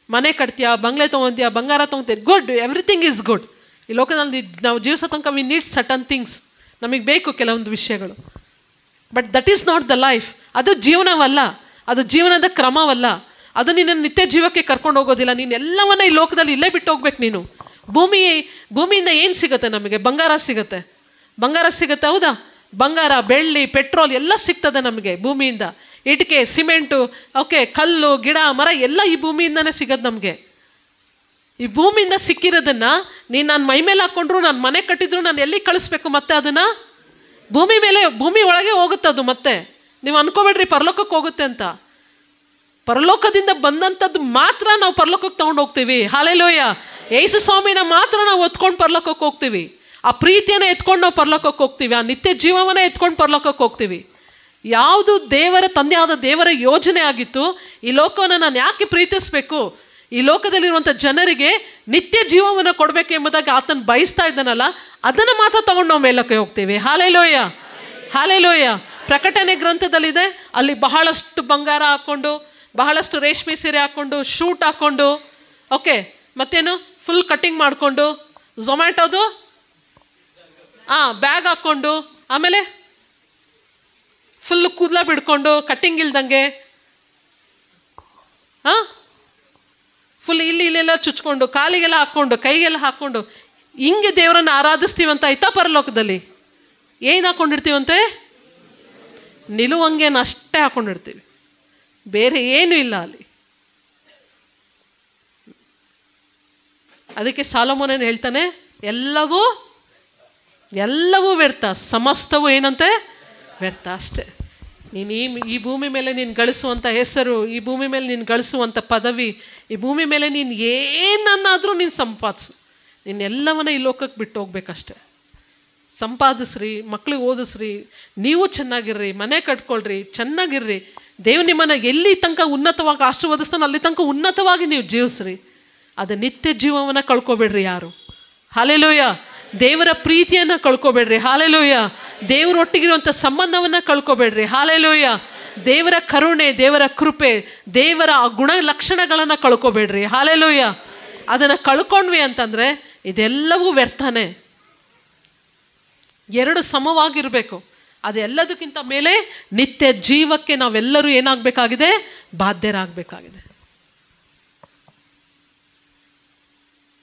ಮನೆ ಕಟ್ತೀಯಾ, ಬಂಗ್ಲೆ ತೊಗೊತೀಯಾ, ಬಂಗಾರ ತೊಗೊತೀಯ, ಗುಡ್, ಎವ್ರಿಥಿಂಗ್ ಈಸ್ ಗುಡ್. ಈ ಲೋಕದಲ್ಲಿ ನಾವು ಜೀವಿಸೋ ತನಕ ವಿ ನೀಡ್ ಸರ್ಟನ್ ಥಿಂಗ್ಸ್. ನಮಗೆ ಬೇಕು ಕೆಲವೊಂದು ವಿಷಯಗಳು. But that is not the life. ಅದು ಜೀವನವಲ್ಲ, ಅದು ಜೀವನದ ಕ್ರಮವಲ್ಲ. ಅದು ನಿನ್ನ ನಿತ್ಯ ಜೀವಕ್ಕೆ ಕರ್ಕೊಂಡು ಹೋಗೋದಿಲ್ಲ. ನೀನು ಎಲ್ಲವನ್ನ ಈ ಲೋಕದಲ್ಲಿ ಇಲ್ಲೇ ಬಿಟ್ಟು ಹೋಗ್ಬೇಕು. ನೀನು ಭೂಮಿಯಿಂದ ಏನು ಸಿಗುತ್ತೆ ನಮಗೆ? ಬಂಗಾರ ಸಿಗುತ್ತೆ, ಹೌದಾ? ಬಂಗಾರ, ಬೆಳ್ಳಿ, ಪೆಟ್ರೋಲ್ ಎಲ್ಲ ಸಿಗ್ತದೆ ನಮಗೆ ಭೂಮಿಯಿಂದ. ಇಟಿಕೆ, ಸಿಮೆಂಟು, ಓಕೆ, ಕಲ್ಲು, ಗಿಡ, ಮರ ಎಲ್ಲ ಈ ಭೂಮಿಯಿಂದನೇ ಸಿಗೋದು ನಮಗೆ. ಈ ಭೂಮಿಯಿಂದ ಸಿಕ್ಕಿರೋದನ್ನು ನಾನು ಮೈ ಮೇಲೆ ಹಾಕ್ಕೊಂಡ್ರು, ನಾನು ಮನೆ ಕಟ್ಟಿದ್ರು, ನಾನು ಎಲ್ಲಿ ಕಳಿಸ್ಬೇಕು? ಮತ್ತೆ ಅದನ್ನು ಭೂಮಿ ಒಳಗೆ ಹೋಗುತ್ತೆ ಅದು. ಮತ್ತೆ ನೀವು ಅನ್ಕೋಬೇಡ್ರಿ ಪರಲೋಕಕ್ಕೆ ಹೋಗುತ್ತೆ ಅಂತ. ಪರಲೋಕದಿಂದ ಬಂದಂಥದ್ದು ಮಾತ್ರ ನಾವು ಪರಲೋಕಕ್ಕೆ ತೊಗೊಂಡು ಹೋಗ್ತೀವಿ. ಹಲ್ಲೆಲೂಯಾ. ಯೇಸು ಸ್ವಾಮಿನ ಮಾತ್ರ ನಾವು ಎತ್ಕೊಂಡು ಪರಲೋಕಕ್ಕೆ ಹೋಗ್ತೀವಿ. ಆ ಪ್ರೀತಿಯನ್ನು ಎತ್ಕೊಂಡು ನಾವು ಪರಲೋಕಕ್ಕೆ ಹೋಗ್ತೀವಿ. ಆ ನಿತ್ಯ ಜೀವವನ್ನು ಎತ್ಕೊಂಡು ಪರಲೋಕಕ್ಕೆ ಹೋಗ್ತೀವಿ. ಯಾವುದು ದೇವರ ತಂದೆಯಾದ ದೇವರ ಯೋಜನೆ ಆಗಿತ್ತು, ಈ ಲೋಕವನ್ನು ನಾನು ಯಾಕೆ ಪ್ರೀತಿಸಬೇಕು, ಈ ಲೋಕದಲ್ಲಿರುವಂಥ ಜನರಿಗೆ ನಿತ್ಯ ಜೀವವನ್ನು ಕೊಡಬೇಕು ಎಂಬುದಾಗಿ ಆತನ ಬಯಸ್ತಾ ಇದ್ದಾನಲ್ಲ, ಅದನ್ನು ಮಾತ್ರ ತಗೊಂಡು ನಾವು ಮೇಲಕ್ಕೆ ಹೋಗ್ತೀವಿ. Hallelujah, hallelujah. ಪ್ರಕಟಣೆ ಗ್ರಂಥದಲ್ಲಿದೆ, ಅಲ್ಲಿ ಬಹಳಷ್ಟು ಬಂಗಾರ ಹಾಕ್ಕೊಂಡು, ಬಹಳಷ್ಟು ರೇಷ್ಮೆ ಸೀರೆ ಹಾಕ್ಕೊಂಡು, ಶೂಟ್ ಹಾಕ್ಕೊಂಡು, ಓಕೆ, ಮತ್ತೇನು ಫುಲ್ ಕಟ್ಟಿಂಗ್ ಮಾಡಿಕೊಂಡು, ಝೊಮ್ಯಾಟೋದು ಬ್ಯಾಗ್ ಹಾಕ್ಕೊಂಡು, ಆಮೇಲೆ ಫುಲ್ ಕೂದಲ ಬಿಡ್ಕೊಂಡು ಕಟ್ಟಿಂಗ್ ಇಲ್ದಂಗೆ, ಫುಲ್ ಇಲ್ಲೆಲ್ಲ ಚುಚ್ಕೊಂಡು, ಕಾಲಿಗೆಲ್ಲ ಹಾಕ್ಕೊಂಡು, ಕೈಗೆಲ್ಲ ಹಾಕ್ಕೊಂಡು, ಹಿಂಗೆ ದೇವರನ್ನು ಆರಾಧಿಸ್ತೀವಂತ ಆಯ್ತಾ? ಪರಲೋಕದಲ್ಲಿ ಏನು ಹಾಕ್ಕೊಂಡಿರ್ತೀವಂತೆ? ನಿಲುವಂಗೆನ ಅಷ್ಟೇ ಹಾಕ್ಕೊಂಡಿರ್ತೀವಿ, ಬೇರೆ ಏನೂ ಇಲ್ಲ ಅಲ್ಲಿ. ಅದಕ್ಕೆ ಸಾಲೋಮೋನನು ಹೇಳ್ತಾನೆ, ಎಲ್ಲವೂ ವ್ಯರ್ಥ, ಸಮಸ್ತವೂ ಏನಂತೆ? ವ್ಯರ್ಥ ಅಷ್ಟೇ. ನೀನು ಈ ಭೂಮಿ ಮೇಲೆ ನೀನು ಗಳಿಸುವಂಥ ಹೆಸರು, ಈ ಭೂಮಿ ಮೇಲೆ ನೀನು ಗಳಿಸುವಂಥ ಪದವಿ, ಈ ಭೂಮಿ ಮೇಲೆ ನೀನು ಏನನ್ನಾದರೂ ನೀನು ಸಂಪಾದಿಸು, ನೀನೆಲ್ಲವನ್ನ ಈ ಲೋಕಕ್ಕೆ ಬಿಟ್ಟು ಹೋಗ್ಬೇಕಷ್ಟೆ. ಸಂಪಾದಿಸ್ರಿ, ಮಕ್ಳಿಗೆ ಓದಿಸ್ರಿ, ನೀವು ಚೆನ್ನಾಗಿರ್ರಿ, ಮನೆ ಕಟ್ಕೊಳ್ರಿ, ಚೆನ್ನಾಗಿರ್ರಿ. ದೇವ್ ನಿಮ್ಮನ್ನು ಎಲ್ಲಿ ತನಕ ಉನ್ನತವಾಗಿ ಆಶೀರ್ವದಿಸ್ತಾನೆ ಅಲ್ಲಿ ತನಕ ಉನ್ನತವಾಗಿ ನೀವು ಜೀವಿಸ್ರಿ. ಅದು ನಿತ್ಯ ಜೀವವನ್ನು ಕಳ್ಕೊಬೇಡ್ರಿ ಯಾರು. ಹಲ್ಲೆಲೂಯಾ. ದೇವರ ಪ್ರೀತಿಯನ್ನು ಕಳ್ಕೊಬೇಡ್ರಿ. ಹಲ್ಲೆಲೂಯಾ. ದೇವರೊಟ್ಟಿಗಿರುವಂಥ ಸಂಬಂಧವನ್ನು ಕಳ್ಕೊಬೇಡ್ರಿ. ಹಲ್ಲೆಲೂಯಾ. ದೇವರ ಕರುಣೆ, ದೇವರ ಕೃಪೆ, ದೇವರ ಗುಣ ಲಕ್ಷಣಗಳನ್ನು ಕಳ್ಕೊಬೇಡ್ರಿ. ಹಲ್ಲೆಲೂಯಾ. ಅದನ್ನು ಕಳ್ಕೊಂಡ್ವಿ ಅಂತಂದರೆ ಇದೆಲ್ಲವೂ ವ್ಯರ್ಥನೇ. ಎರಡು ಸಮವಾಗಿರಬೇಕು. ಅದೆಲ್ಲದಕ್ಕಿಂತ ಮೇಲೆ ನಿತ್ಯ ಜೀವಕ್ಕೆ ನಾವೆಲ್ಲರೂ ಏನಾಗಬೇಕಾಗಿದೆ? ಬಾಧ್ಯರಾಗಬೇಕಾಗಿದೆ.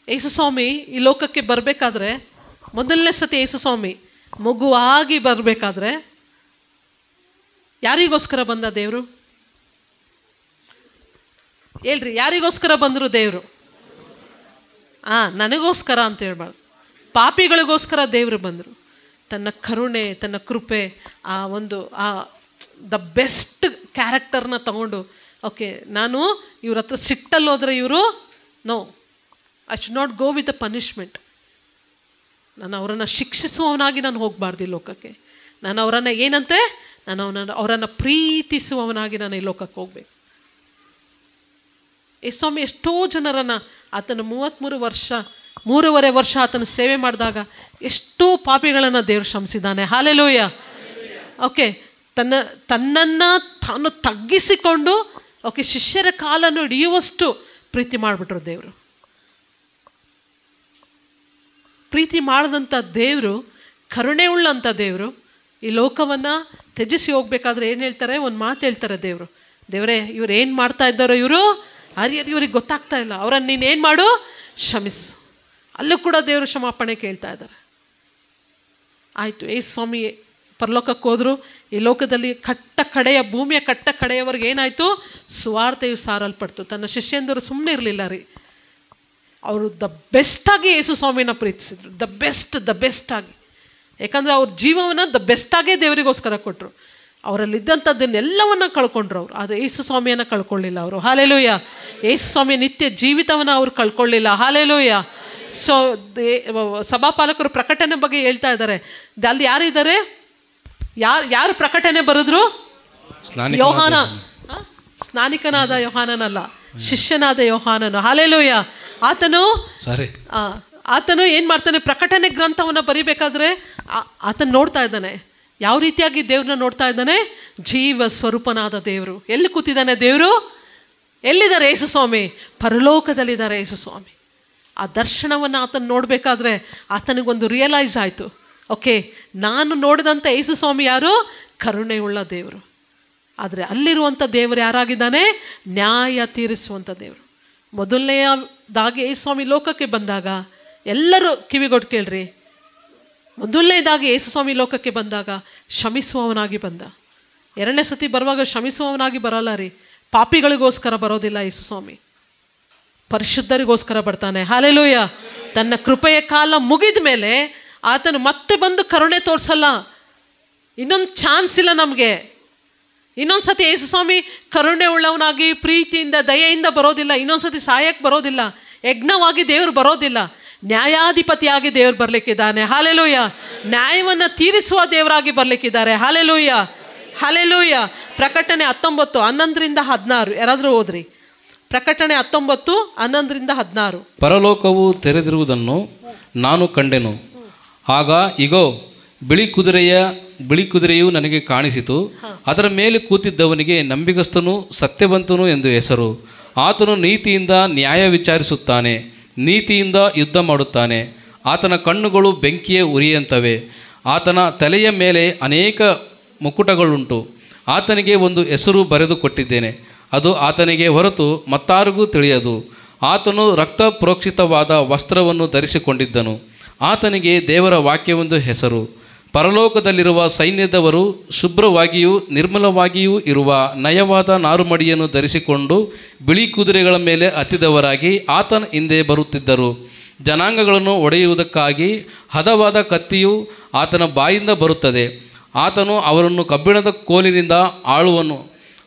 ಯೇಸು ಸ್ವಾಮಿ ಈ ಲೋಕಕ್ಕೆ ಬರಬೇಕಾದ್ರೆ, ಮೊದಲನೇ ಸತಿ ಯೇಸು ಸ್ವಾಮಿ ಮಗುವಾಗಿ ಬರಬೇಕಾದ್ರೆ ಯಾರಿಗೋಸ್ಕರ ಬಂದ ದೇವರು? ಹೇಳ್ರಿ, ಯಾರಿಗೋಸ್ಕರ ಬಂದರು ದೇವರು? ನನಗೋಸ್ಕರ ಅಂತ ಹೇಳ್ಬಾರ್ದು, ಪಾಪಿಗಳಿಗೋಸ್ಕರ ದೇವರು ಬಂದರು. ತನ್ನ ಕರುಣೆ, ತನ್ನ ಕೃಪೆ, ದ ಬೆಸ್ಟ್ ಕ್ಯಾರೆಕ್ಟರ್ನ ತಗೊಂಡು, ಓಕೆ, ನಾನು ಇವ್ರ ಹತ್ರ ಸಿಟ್ಟಲ್ಲಿ ಹೋದರೆ ಇವರು no, I should not go with a punishment. ನಾನು ಅವರನ್ನು ಶಿಕ್ಷಿಸುವವನಾಗಿ ನಾನು ಹೋಗಬಾರ್ದು ಈ ಲೋಕಕ್ಕೆ. ನಾನು ಅವರನ್ನು ಏನಂತೆ, ನಾನು ಅವರನ್ನು ಪ್ರೀತಿಸುವವನಾಗಿ ನಾನು ಈ ಲೋಕಕ್ಕೆ ಹೋಗ್ಬೇಕು. ಈ ಸ್ವಾಮಿ ಎಷ್ಟೋ ಜನರನ್ನು ಆತನ 3.5 ವರ್ಷ ಆತನ ಸೇವೆ ಮಾಡಿದಾಗ ಎಷ್ಟೋ ಪಾಪಿಗಳನ್ನು ದೇವರು ಕ್ಷಮಿಸಿದ್ದಾನೆ. ಹಲ್ಲೆಲೂಯಾ. ಓಕೆ, ತನ್ನನ್ನು ತಾನು ತಗ್ಗಿಸಿಕೊಂಡು, ಓಕೆ, ಶಿಷ್ಯರ ಕಾಲನ್ನು ಹಿಡಿಯುವಷ್ಟು ಪ್ರೀತಿ ಮಾಡಿಬಿಟ್ರು ದೇವರು. ಪ್ರೀತಿ ಮಾಡಿದಂಥ ದೇವರು, ಕರುಣೆ ಉಳ್ಳಂಥ ದೇವರು ಈ ಲೋಕವನ್ನು ತ್ಯಜಿಸಿ ಹೋಗ್ಬೇಕಾದ್ರೆ ಏನು ಹೇಳ್ತಾರೆ? ಒಂದು ಮಾತು ಹೇಳ್ತಾರೆ ದೇವರು, ದೇವರೇ ಇವ್ರು ಏನು ಮಾಡ್ತಾ ಇದ್ದಾರೋ ಇವರು ಇವ್ರಿಗೆ ಗೊತ್ತಾಗ್ತಾ ಇಲ್ಲ, ಅವರನ್ನು ನೀನೇನು ಮಾಡು? ಕ್ಷಮಿಸು. ಅಲ್ಲೂ ಕೂಡ ದೇವರು ಕ್ಷಮಾಪಣೆ ಕೇಳ್ತಾ ಇದ್ದಾರೆ. ಆಯಿತು, ಏಸು ಸ್ವಾಮಿ ಪರಲೋಕಕ್ಕೆ ಹೋದರು. ಈ ಲೋಕದಲ್ಲಿ ಭೂಮಿಯ ಕಡೆಯವರೆಗೆ ಏನಾಯಿತು? ಸುವಾರ್ತೆಯು ಸಾರಲ್ಪಡ್ತು. ತನ್ನ ಶಿಷ್ಯಂದರು ಸುಮ್ಮನೆ ಇರಲಿಲ್ಲ ರೀ, ಅವರು ದ ಬೆಸ್ಟಾಗಿ ಯೇಸು ಸ್ವಾಮಿನ ಪ್ರೀತಿಸಿದ್ರು. ದ ಬೆಸ್ಟಾಗಿ. ಯಾಕಂದರೆ ಅವ್ರ ಜೀವವನ್ನು ದ ಬೆಸ್ಟಾಗೇ ದೇವರಿಗೋಸ್ಕರ ಕೊಟ್ಟರು. ಅವರಲ್ಲಿದ್ದಂಥದ್ದನ್ನೆಲ್ಲವನ್ನು ಕಳ್ಕೊಂಡ್ರು ಅವರು. ಅದು ಯೇಸು ಸ್ವಾಮಿಯನ್ನು ಕಳ್ಕೊಳ್ಳಿಲ್ಲ ಅವರು. ಹಲ್ಲೆಲೂಯಾ. ಯೇಸು ಸ್ವಾಮಿಯ ನಿತ್ಯ ಜೀವಿತವನ್ನು ಅವ್ರು ಕಳ್ಕೊಳ್ಳಿಲ್ಲ. ಹಲ್ಲೆಲೂಯಾ. ಸೊ ಸಭಾಪಾಲಕರು ಪ್ರಕಟಣೆ ಬಗ್ಗೆ ಹೇಳ್ತಾ ಇದ್ದಾರೆ. ಅಲ್ಲಿ ಯಾರಿದ್ದಾರೆ? ಯಾರು ಪ್ರಕಟಣೆ ಬರೆದ್ರು? ಯೋಹಾನ. ಸ್ನಾನಿಕನಾದ ಯೋಹಾನನಲ್ಲ, ಶಿಷ್ಯನಾದ ಯೋಹಾನನು. ಹಲ್ಲೆಲೂಯಾ. ಆತನು ಏನು ಮಾಡ್ತಾನೆ? ಪ್ರಕಟಣೆ ಗ್ರಂಥವನ್ನು ಬರಿಬೇಕಾದ್ರೆ ಆತನು ನೋಡ್ತಾ ಇದ್ದಾನೆ. ಯಾವ ರೀತಿಯಾಗಿ ದೇವ್ರನ್ನ ನೋಡ್ತಾ ಇದ್ದಾನೆ? ಜೀವ ಸ್ವರೂಪನಾದ ದೇವರು. ಎಲ್ಲಿ ಕೂತಿದ್ದಾನೆ ದೇವರು? ಎಲ್ಲಿದ್ದಾರೆ ಯೇಸು ಸ್ವಾಮಿ? ಪರಲೋಕದಲ್ಲಿದ್ದಾರೆ ಯೇಸು ಸ್ವಾಮಿ. ಆ ದರ್ಶನವನ್ನು ಆತನು ನೋಡಬೇಕಾದ್ರೆ ಆತನಿಗೊಂದು ರಿಯಲೈಸ್ ಆಯಿತು, ಓಕೆ, ನಾನು ನೋಡಿದಂಥ ಯೇಸು ಸ್ವಾಮಿ ಯಾರು? ಕರುಣೆಯುಳ್ಳ ದೇವರು. ಆದರೆ ಅಲ್ಲಿರುವಂಥ ದೇವರು ಯಾರಾಗಿದ್ದಾನೆ? ನ್ಯಾಯ ತೀರಿಸುವಂಥ ದೇವರು. ಮೊದಲನೆಯದಾಗಿ ಯೇಸು ಸ್ವಾಮಿ ಲೋಕಕ್ಕೆ ಬಂದಾಗ ಎಲ್ಲರೂ ಕಿವಿಗೊಟ್ಟು ಕೇಳ್ರಿ. ಮೊದಲನೇದಾಗಿ ಯೇಸು ಸ್ವಾಮಿ ಲೋಕಕ್ಕೆ ಬಂದಾಗ ಕ್ಷಮಿಸುವವನಾಗಿ ಬಂದ. ಎರಡನೇ ಸತಿ ಬರುವಾಗ ಕ್ಷಮಿಸುವವನಾಗಿ ಬರಲ್ಲ ರೀ. ಪಾಪಿಗಳಿಗೋಸ್ಕರ ಬರೋದಿಲ್ಲ ಯೇಸು ಸ್ವಾಮಿ, ಪರಿಶುದ್ಧರಿಗೋಸ್ಕರ ಬರ್ತಾನೆ. ಹಲ್ಲೆಲೂಯಾ. ತನ್ನ ಕೃಪೆಯ ಕಾಲ ಮುಗಿದ ಮೇಲೆ ಆತನು ಮತ್ತೆ ಬಂದು ಕರುಣೆ ತೋರಿಸಲ್ಲ. ಇನ್ನೊಂದು ಚಾನ್ಸ್ ಇಲ್ಲ ನಮಗೆ. ಇನ್ನೊಂದ್ಸತಿ ಯೇಸು ಸ್ವಾಮಿ ಕರುಣೆ ಉಳ್ಳವನಾಗಿ ಪ್ರೀತಿಯಿಂದ ದಯೆಯಿಂದ ಬರೋದಿಲ್ಲ. ಇನ್ನೊಂದ್ಸತಿ ಸಾಯಕ್ಕೆ ಬರೋದಿಲ್ಲ. ಯಜ್ಞವಾಗಿ ದೇವರು ಬರೋದಿಲ್ಲ. ನ್ಯಾಯಾಧಿಪತಿಯಾಗಿ ದೇವರು ಬರಲಿಕ್ಕಿದ್ದಾನೆ. ಹಾಲೆಲೂಯ. ನ್ಯಾಯವನ್ನು ತೀರಿಸುವ ದೇವರಾಗಿ ಬರಲಿಕ್ಕಿದ್ದಾರೆ. Hallelujah, hallelujah. ಪ್ರಕಟಣೆ 19:11-16 ಯಾರಾದರೂ ಓದ್ರಿ. ಪ್ರಕಟಣೆ 19:11-16. ಪರಲೋಕವು ತೆರೆದಿರುವುದನ್ನು ನಾನು ಕಂಡೆನು. ಆಗ ಇಗೋ, ಬಿಳಿ ಕುದುರೆಯು ನನಗೆ ಕಾಣಿಸಿತು. ಅದರ ಮೇಲೆ ಕೂತಿದ್ದವನಿಗೆ ನಂಬಿಗಸ್ತನು ಸತ್ಯವಂತನು ಎಂದು ಹೆಸರು. ಆತನು ನೀತಿಯಿಂದ ನ್ಯಾಯ ವಿಚಾರಿಸುತ್ತಾನೆ, ನೀತಿಯಿಂದ ಯುದ್ಧ ಮಾಡುತ್ತಾನೆ. ಆತನ ಕಣ್ಣುಗಳು ಬೆಂಕಿಯ ಉರಿಯಂತವೆ. ಆತನ ತಲೆಯ ಮೇಲೆ ಅನೇಕ ಮುಕುಟಗಳುಂಟು. ಆತನಿಗೆ ಒಂದು ಹೆಸರು ಬರೆದು ಕೊಟ್ಟಿದ್ದೇನೆ, ಅದು ಆತನಿಗೆ ಹೊರತು ಮತ್ತಾರಿಗೂ ತಿಳಿಯದು. ಆತನು ರಕ್ತ ಪ್ರೋಕ್ಷಿತವಾದ ವಸ್ತ್ರವನ್ನು ಧರಿಸಿಕೊಂಡಿದ್ದನು. ಆತನಿಗೆ ದೇವರ ವಾಕ್ಯವೆಂದು ಹೆಸರು. ಪರಲೋಕದಲ್ಲಿರುವ ಸೈನ್ಯದವರು ಶುಭ್ರವಾಗಿಯೂ ನಿರ್ಮಲವಾಗಿಯೂ ಇರುವ ನಯವಾದ ನಾರುಮಡಿಯನ್ನು ಧರಿಸಿಕೊಂಡು ಬಿಳಿ ಕುದುರೆಗಳ ಮೇಲೆ ಹತ್ತಿದವರಾಗಿ ಆತನ ಹಿಂದೆ ಬರುತ್ತಿದ್ದರು. ಜನಾಂಗಗಳನ್ನು ಒಡೆಯುವುದಕ್ಕಾಗಿ ಹದವಾದ ಕತ್ತಿಯು ಆತನ ಬಾಯಿಂದ ಬರುತ್ತದೆ. ಆತನು ಅವರನ್ನು ಕಬ್ಬಿಣದ ಕೋಲಿನಿಂದ ಆಳುವನು.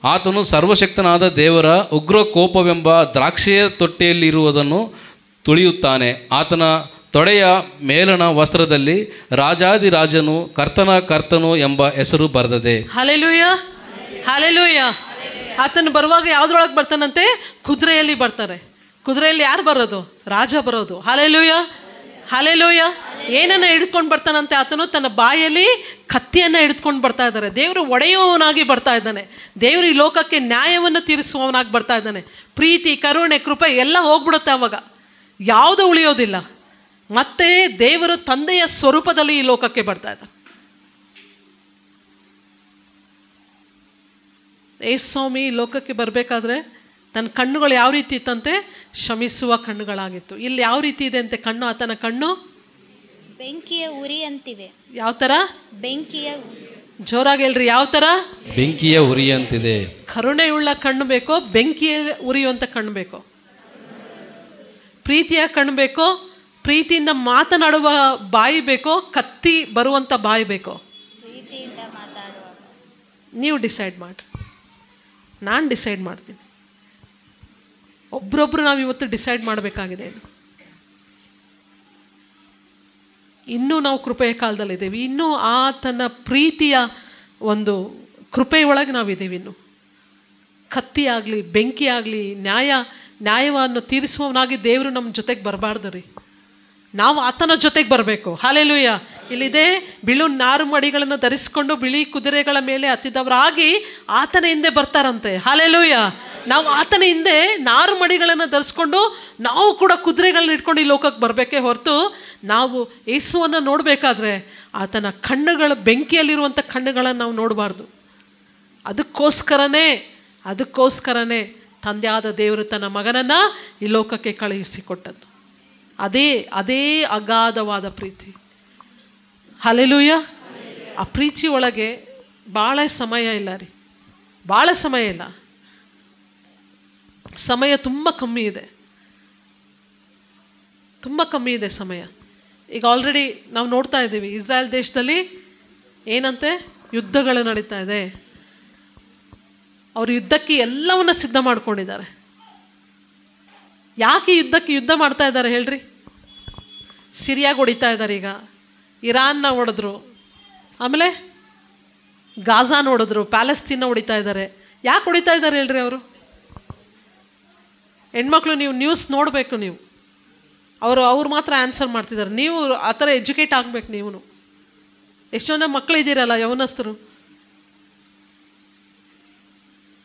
ಆತನು ಸರ್ವಶಕ್ತನಾದ ದೇವರ ಉಗ್ರ ಕೋಪವೆಂಬ ದ್ರಾಕ್ಷಿಯ ತೊಟ್ಟೆಯಲ್ಲಿರುವುದನ್ನು ತುಳಿಯುತ್ತಾನೆ. ಆತನ ತೊಡೆಯ ಮೇಲಣ ವಸ್ತ್ರದಲ್ಲಿ ರಾಜಾದಿರಾಜನು ಕರ್ತನ ಕರ್ತನು ಎಂಬ ಹೆಸರು ಬರೆದಿದೆ. Hallelujah, hallelujah. ಆತನು ಬರುವಾಗ ಯಾವುದ್ರೊಳಗೆ ಬರ್ತಾನಂತೆ? ಕುದುರೆಯಲ್ಲಿ ಬರ್ತಾರೆ. ಕುದುರೆಯಲ್ಲಿ ಯಾರು ಬರೋದು? ರಾಜ ಬರೋದು. Hallelujah, hallelujah. ಏನನ್ನು ಹಿಡ್ಕೊಂಡು ಬರ್ತಾನಂತೆ? ಆತನು ತನ್ನ ಬಾಯಲ್ಲಿ ಕತ್ತಿಯನ್ನು ಹಿಡ್ಕೊಂಡು ಬರ್ತಾ ಇದ್ದಾರೆ. ದೇವರು ಒಡೆಯುವವನಾಗಿ ಬರ್ತಾ ಇದ್ದಾನೆ. ದೇವರು ಈ ಲೋಕಕ್ಕೆ ನ್ಯಾಯವನ್ನು ತೀರಿಸುವವನಾಗಿ ಬರ್ತಾ ಇದ್ದಾನೆ. ಪ್ರೀತಿ, ಕರುಣೆ, ಕೃಪೆ ಎಲ್ಲ ಹೋಗ್ಬಿಡುತ್ತೆ. ಅವಾಗ ಯಾವುದೂ ಉಳಿಯೋದಿಲ್ಲ. ಮತ್ತೆ ದೇವರು ತಂದೆಯ ಸ್ವರೂಪದಲ್ಲಿ ಈ ಲೋಕಕ್ಕೆ ಬರ್ತಾ ಇದ್ದಾರೆ. ಯೇಸು ಸ್ವಾಮಿ ಈ ಲೋಕಕ್ಕೆ ಬರಬೇಕಾದ್ರೆ ತನ್ನ ಕಣ್ಣುಗಳು ಯಾವ ರೀತಿ ಇತ್ತಂತೆ? ಶ್ರಮಿಸುವ ಕಣ್ಣುಗಳಾಗಿತ್ತು. ಇಲ್ಲಿ ಯಾವ ರೀತಿ ಇದೆ ಅಂತೆ ಕಣ್ಣು? ಆತನ ಕಣ್ಣು ಬೆಂಕಿಯ ಉರಿಯಂತಿವೆ. ಯಾವ ಥರ? ಬೆಂಕಿಯ. ಜೋರಾಗಿ ಹೇಳ್ರಿ, ಯಾವ ಥರ? ಬೆಂಕಿಯ ಉರಿಯಂತಿದೆ. ಕರುಣೆಯುಳ್ಳ ಕಣ್ಣು ಬೇಕೋ? ಬೆಂಕಿಯ ಉರಿಯುವಂಥ ಕಣ್ಣು ಬೇಕೋ? ಪ್ರೀತಿಯ ಕಣ್ಣು ಬೇಕೋ? ಪ್ರೀತಿಯಿಂದ ಮಾತನಾಡುವ ಬಾಯಿ ಬೇಕೋ? ಕತ್ತಿ ಬರುವಂಥ ಬಾಯಿ ಬೇಕೋ? ಪ್ರೀತಿಯಿಂದ ಮಾತಾಡುವ. ನೀವು ಡಿಸೈಡ್ ಮಾಡಿರಿ, ನಾನು ಡಿಸೈಡ್ ಮಾಡ್ತೀನಿ. ಒಬ್ರೊಬ್ರು ನಾವು ಇವತ್ತು ಡಿಸೈಡ್ ಮಾಡಬೇಕಾಗಿದೆ. ಇದು ಇನ್ನೂ ನಾವು ಕೃಪೆಯ ಕಾಲದಲ್ಲಿದ್ದೀವಿ. ಇನ್ನೂ ಆತನ ಪ್ರೀತಿಯ ಒಂದು ಕೃಪೆಯೊಳಗೆ ನಾವಿದ್ದೀವಿ. ಇನ್ನು ಕತ್ತಿ ಆಗಲಿ ಬೆಂಕಿ ಆಗಲಿ ನ್ಯಾಯವನ್ನು ತೀರಿಸುವವನಾಗಿ ದೇವರು ನಮ್ಮ ಜೊತೆಗೆ ಬರಬಾರ್ದು ರೀ. ನಾವು ಆತನ ಜೊತೆಗೆ ಬರಬೇಕು. ಹಾಲೆಲೂಯ. ಇಲ್ಲಿದೆ, ಬಿಳು ನಾರು ಮಡಿಗಳನ್ನು ಧರಿಸಿಕೊಂಡು ಬಿಳಿ ಕುದುರೆಗಳ ಮೇಲೆ ಹತ್ತಿದವರಾಗಿ ಆತನ ಹಿಂದೆ ಬರ್ತಾರಂತೆ. ಹಾಲೆಲೂಯ. ನಾವು ಆತನ ಹಿಂದೆ ನಾರು ಮಡಿಗಳನ್ನು ಧರಿಸ್ಕೊಂಡು ನಾವು ಕೂಡ ಕುದುರೆಗಳನ್ನ ಇಟ್ಕೊಂಡು ಈ ಲೋಕಕ್ಕೆ ಬರಬೇಕೇ ಹೊರತು ನಾವು ಯೇಸುವನ್ನು ನೋಡಬೇಕಾದ್ರೆ ಆತನ ಕಣ್ಣುಗಳ ಬೆಂಕಿಯಲ್ಲಿರುವಂಥ ಕಣ್ಣುಗಳನ್ನು ನಾವು ನೋಡಬಾರ್ದು. ಅದಕ್ಕೋಸ್ಕರನೇ ತಂದೆಯಾದ ದೇವರು ತನ್ನ ಮಗನನ್ನು ಈ ಲೋಕಕ್ಕೆ ಕಳುಹಿಸಿಕೊಟ್ಟದ್ದು. ಅದೇ ಅಗಾಧವಾದ ಪ್ರೀತಿ. ಹಲ್ಲೆಲೂಯ. ಆ ಪ್ರೀತಿ ಒಳಗೆ ಭಾಳ ಸಮಯ ಇಲ್ಲ ರೀ, ಭಾಳ ಸಮಯ ಇಲ್ಲ. ಸಮಯ ತುಂಬ ಕಮ್ಮಿ ಇದೆ ಸಮಯ. ಈಗ ಆಲ್ರೆಡಿ ನಾವು ನೋಡ್ತಾ ಇದ್ದೀವಿ, ಇಸ್ರಾಯೇಲ್ ದೇಶದಲ್ಲಿ ಏನಂತೆ ಯುದ್ಧಗಳು ನಡೀತಾ ಇದೆ. ಅವರು ಯುದ್ಧಕ್ಕೆ ಎಲ್ಲವನ್ನ ಸಿದ್ಧ ಮಾಡ್ಕೊಂಡಿದ್ದಾರೆ. ಯಾಕೆ ಯುದ್ಧ ಮಾಡ್ತಾ ಇದ್ದಾರೆ ಹೇಳ್ರಿ? ಸಿರಿಯಾಗೆ ಹೊಡಿತಾ ಇದ್ದಾರೆ, ಈಗ ಇರಾನ್ನ ಹೊಡೆದ್ರು, ಆಮೇಲೆ ಗಾಜಾನ ಹೊಡೆದ್ರು, ಪ್ಯಾಲೆಸ್ತೀನ್ನ ಹೊಡಿತಾ ಇದ್ದಾರೆ. ಯಾಕೆ ಹೊಡಿತಾ ಇದ್ದಾರೆ ಹೇಳ್ರಿ? ಅವರು ಹೆಣ್ಮಕ್ಳು, ನೀವು ನ್ಯೂಸ್ ನೋಡಬೇಕು. ನೀವು ಅವ್ರು ಮಾತ್ರ ಆನ್ಸರ್ ಮಾಡ್ತಿದ್ದಾರೆ. ನೀವು ಆ ಥರ ಎಜುಕೇಟ್ ಆಗಬೇಕು. ನೀವು ಎಷ್ಟು ಜನ ಮಕ್ಕಳು ಇದ್ದೀರಲ್ಲ, ಯೌವನಸ್ಥರು,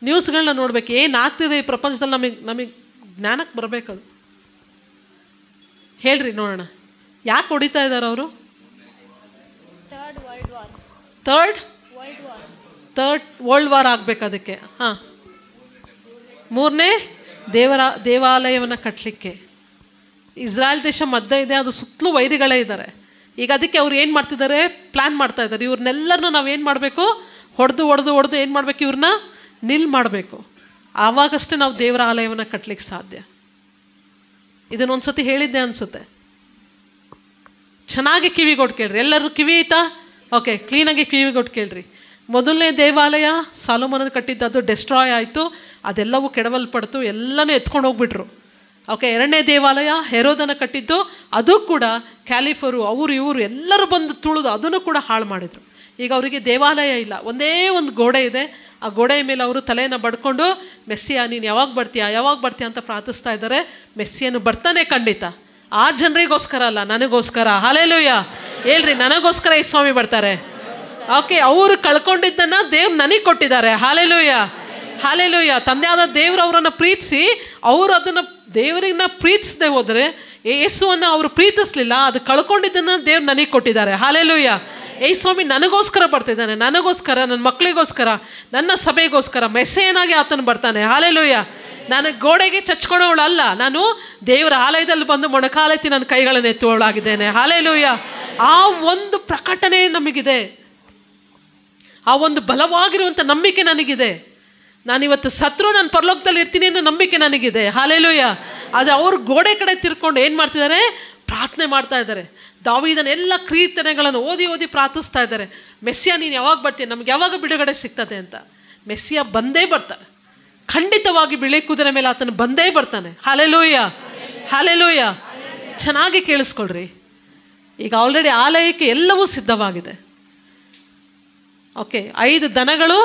ನ್ಯೂಸ್ಗಳನ್ನ ನೋಡ್ಬೇಕು. ಏನಾಗ್ತಿದೆ ಈ ಪ್ರಪಂಚದಲ್ಲಿ ನಮಗೆ ಜ್ಞಾನಕ್ಕೆ ಬರಬೇಕದು. ಹೇಳ್ರಿ ನೋಡೋಣ, ಯಾಕೆ ಹೊಡಿತಾ ಇದ್ದಾರೆ ಅವರು? ಥರ್ಡ್ ವರ್ಲ್ಡ್ ವಾರ್ ಆಗಬೇಕು ಅದಕ್ಕೆ. ಹಾಂ, ಮೂರನೇ ದೇವಾಲಯವನ್ನು ಕಟ್ಟಲಿಕ್ಕೆ. ಇಸ್ರಾಯೇಲ್ ದೇಶ ಮಧ್ಯ ಇದೆ, ಅದು ಸುತ್ತಲೂ ವೈರಿಗಳೇ ಇದ್ದಾರೆ. ಈಗ ಅದಕ್ಕೆ ಅವ್ರು ಏನು ಮಾಡ್ತಿದ್ದಾರೆ? ಪ್ಲ್ಯಾನ್ ಮಾಡ್ತಾ ಇದ್ದಾರೆ. ಇವ್ರನ್ನೆಲ್ಲರನ್ನೂ ನಾವೇನು ಮಾಡಬೇಕು? ಹೊಡೆದು ಏನು ಮಾಡಬೇಕು? ಇವ್ರನ್ನ ನಿಲ್ ಮಾಡಬೇಕು. ಆವಾಗಷ್ಟೇ ನಾವು ದೇವರ ಆಲಯವನ್ನು ಕಟ್ಟಲಿಕ್ಕೆ ಸಾಧ್ಯ. ಇದನ್ನೊಂದು ಸತಿ ಹೇಳಿದ್ದೆ ಅನಿಸುತ್ತೆ. ಚೆನ್ನಾಗಿ ಕಿವಿಗೊಟ್ಟು ಕೇಳ್ರಿ. ಎಲ್ಲರೂ ಕಿವಿ ಐತಾ? ಓಕೆ, ಕ್ಲೀನಾಗಿ ಕಿವಿಗೊಟ್ಟು ಕೇಳ್ರಿ. ಮೊದಲನೇ ದೇವಾಲಯ ಸಾಲೋಮೋನನ ಕಟ್ಟಿದ್ದು, ಅದು ಡೆಸ್ಟ್ರಾಯ್ ಆಯಿತು, ಅದೆಲ್ಲವೂ ಕೆಡವಲ್ಪಡ್ತು, ಎಲ್ಲನೂ ಎತ್ಕೊಂಡು ಹೋಗ್ಬಿಟ್ರು. ಓಕೆ, ಎರಡನೇ ದೇವಾಲಯ ಹೆರೋದನ ಕಟ್ಟಿದ್ದು, ಅದು ಕೂಡ ಕ್ಯಾಲಿಫರು ಅವರು ಇವರು ಎಲ್ಲರೂ ಬಂದು ತುಳಿದು ಅದನ್ನು ಕೂಡ ಹಾಳು ಮಾಡಿದರು. ಈಗ ಅವರಿಗೆ ದೇವಾಲಯ ಇಲ್ಲ, ಒಂದೇ ಒಂದು ಗೋಡೆ ಇದೆ. ಆ ಗೋಡೆಯ ಮೇಲೆ ಅವರು ತಲೆಯನ್ನು ಬಡ್ಕೊಂಡು ಮೆಸ್ಸಿಯ ನೀನು ಯಾವಾಗ ಬರ್ತೀಯಾ ಅಂತ ಪ್ರಾರ್ಥಿಸ್ತಾ ಇದ್ದಾರೆ. ಮೆಸ್ಸಿಯನು ಬರ್ತಾನೆ ಖಂಡಿತ, ಆ ಜನರಿಗೋಸ್ಕರ ಅಲ್ಲ, ನನಗೋಸ್ಕರ. ಹಲ್ಲೆಲೂಯಾ ಹೇಳ್ರಿ, ನನಗೋಸ್ಕರ ಈ ಸ್ವಾಮಿ ಬರ್ತಾರೆ. ಓಕೆ, ಅವರು ಕಳ್ಕೊಂಡಿದ್ದನ್ನು ದೇವ್ರು ನನಗೆ ಕೊಟ್ಟಿದ್ದಾರೆ. Hallelujah hallelujah. ತಂದೆಯಾದ ದೇವರು ಅವರನ್ನು ಪ್ರೀತಿಸಿ, ಅವರು ಅದನ್ನು ದೇವರನ್ನ ಪ್ರೀತಿಸದೆ ಹೋದರೆ, ಯೇಸುವನ್ನು ಅವರು ಪ್ರೀತಿಸಲಿಲ್ಲ, ಅದು ಕಳ್ಕೊಂಡಿದ್ದನ್ನು ದೇವ್ರು ನನಗೆ ಕೊಟ್ಟಿದ್ದಾರೆ. ಹಲ್ಲೆಲೂಯಾ. ಏ ಸ್ವಾಮಿ ನನಗೋಸ್ಕರ ಬರ್ತಿದ್ದಾನೆ, ನನಗೋಸ್ಕರ, ನನ್ನ ಮಕ್ಕಳಿಗೋಸ್ಕರ, ನನ್ನ ಸಭೆಗೋಸ್ಕರ ಮೆಸ್ಸೇಯನಾಗಿ ಆತನು ಬರ್ತಾನೆ. ಹಲ್ಲೆಲೂಯಾ. ನಾನು ಗೋಡೆಗೆ ಚಚ್ಕೊಳೋಳಲ್ಲ, ನಾನು ದೇವರ ಆಲಯದಲ್ಲಿ ಬಂದು ಮೊಣಕಾಲೆತ್ತಿ ನನ್ನ ಕೈಗಳನ್ನು ಎತ್ತುವವಳಾಗಿದ್ದೇನೆ. ಹಲ್ಲೆಲೂಯಾ. ಆ ಒಂದು ಪ್ರಕಟಣೆ ನಮಗಿದೆ, ಆ ಒಂದು ಬಲವಾಗಿರುವಂಥ ನಂಬಿಕೆ ನನಗಿದೆ. ನಾನಿವತ್ತು ಸತ್ರು ನಾನು ಪರಲೋಕದಲ್ಲಿ ಇರ್ತೀನಿ ಅನ್ನೋ ನಂಬಿಕೆ ನನಗಿದೆ. ಹಲ್ಲೆಲೂಯಾ. ಆದರೆ ಅವರು ಗೋಡೆ ಕಡೆ ತಿರ್ಕೊಂಡು ಏನು ಮಾಡ್ತಿದ್ದಾರೆ? ಪ್ರಾರ್ಥನೆ ಮಾಡ್ತಾ ಇದ್ದಾರೆ. ದಾವೀದನ ಎಲ್ಲ ಕೀರ್ತನೆಗಳನ್ನು ಓದಿ ಪ್ರಾರ್ಥಿಸ್ತಾ ಇದ್ದಾರೆ. ಮೆಸ್ಸಿಯ ನೀನು ಯಾವಾಗ ಬರ್ತೀನಿ, ನಮ್ಗೆ ಯಾವಾಗ ಬಿಡುಗಡೆ ಸಿಗ್ತದೆ ಅಂತ. ಮೆಸ್ಸಿಯ ಬಂದೇ ಬರ್ತಾನೆ, ಖಂಡಿತವಾಗಿ ಬಿಳಿ ಕುದುರೆ ಮೇಲೆ ಆತನು ಬಂದೇ ಬರ್ತಾನೆ. Hallelujah hallelujah. ಚೆನ್ನಾಗಿ ಕೇಳಿಸ್ಕೊಳ್ರಿ, ಈಗ ಆಲ್ರೆಡಿ ಆಲಯಕ್ಕೆ ಎಲ್ಲವೂ ಸಿದ್ಧವಾಗಿದೆ. ಓಕೆ, 5 ದನಗಳು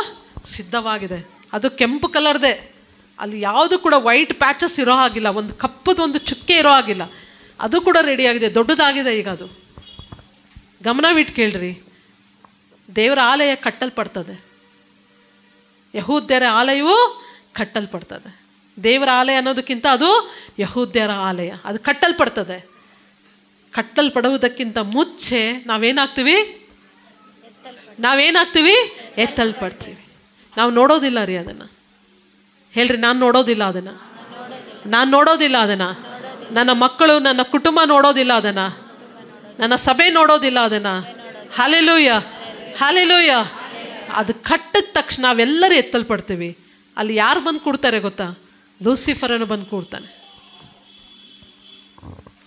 ಸಿದ್ಧವಾಗಿದೆ, ಅದು ಕೆಂಪು ಕಲರ್ದೆ, ಅಲ್ಲಿ ಯಾವುದು ಕೂಡ ವೈಟ್ ಪ್ಯಾಚಸ್ ಇರೋ ಹಾಗಿಲ್ಲ, ಒಂದು ಕಪ್ಪದು ಒಂದು ಚುಕ್ಕೆ ಇರೋ ಹಾಗಿಲ್ಲ, ಅದು ಕೂಡ ರೆಡಿಯಾಗಿದೆ, ದೊಡ್ಡದಾಗಿದೆ. ಈಗ ಅದು ಗಮನವಿಟ್ಟು ಕೇಳ್ರಿ, ದೇವರ ಆಲಯ ಕಟ್ಟಲ್ಪಡ್ತದೆ, ಯಹೂದ್ಯರ ಆಲಯವು ಕಟ್ಟಲ್ಪಡ್ತದೆ. ದೇವರ ಆಲಯ ಅನ್ನೋದಕ್ಕಿಂತ ಅದು ಯಹೂದ್ಯರ ಆಲಯ, ಅದು ಕಟ್ಟಲ್ಪಡ್ತದೆ. ಕಟ್ಟಲ್ಪಡುವುದಕ್ಕಿಂತ ಮುಂಚೆ ನಾವೇನಾಗ್ತೀವಿ? ಎತ್ತಲ್ಪಡ್ತೀವಿ. ನಾವು ನೋಡೋದಿಲ್ಲ ರೀ ಅದನ್ನು. ಹೇಳ್ರಿ, ನಾನು ನೋಡೋದಿಲ್ಲ ಅದನ್ನು, ನನ್ನ ಮಕ್ಕಳು, ನನ್ನ ಕುಟುಂಬ ನೋಡೋದಿಲ್ಲ ಅದನ್ನು, ನನ್ನ ಸಭೆ ನೋಡೋದಿಲ್ಲ ಅದನ್ನು. Hallelujah hallelujah. ಅದು ಕಟ್ಟಿದ ತಕ್ಷಣ ನಾವೆಲ್ಲರೂ ಎತ್ತಲ್ಪಡ್ತೀವಿ. ಅಲ್ಲಿ ಯಾರು ಬಂದು ಕೂಡ್ತಾರೆ ಗೊತ್ತಾ? ಲೂಸಿಫರನ್ನು ಬಂದು ಕೂಡ್ತಾನೆ.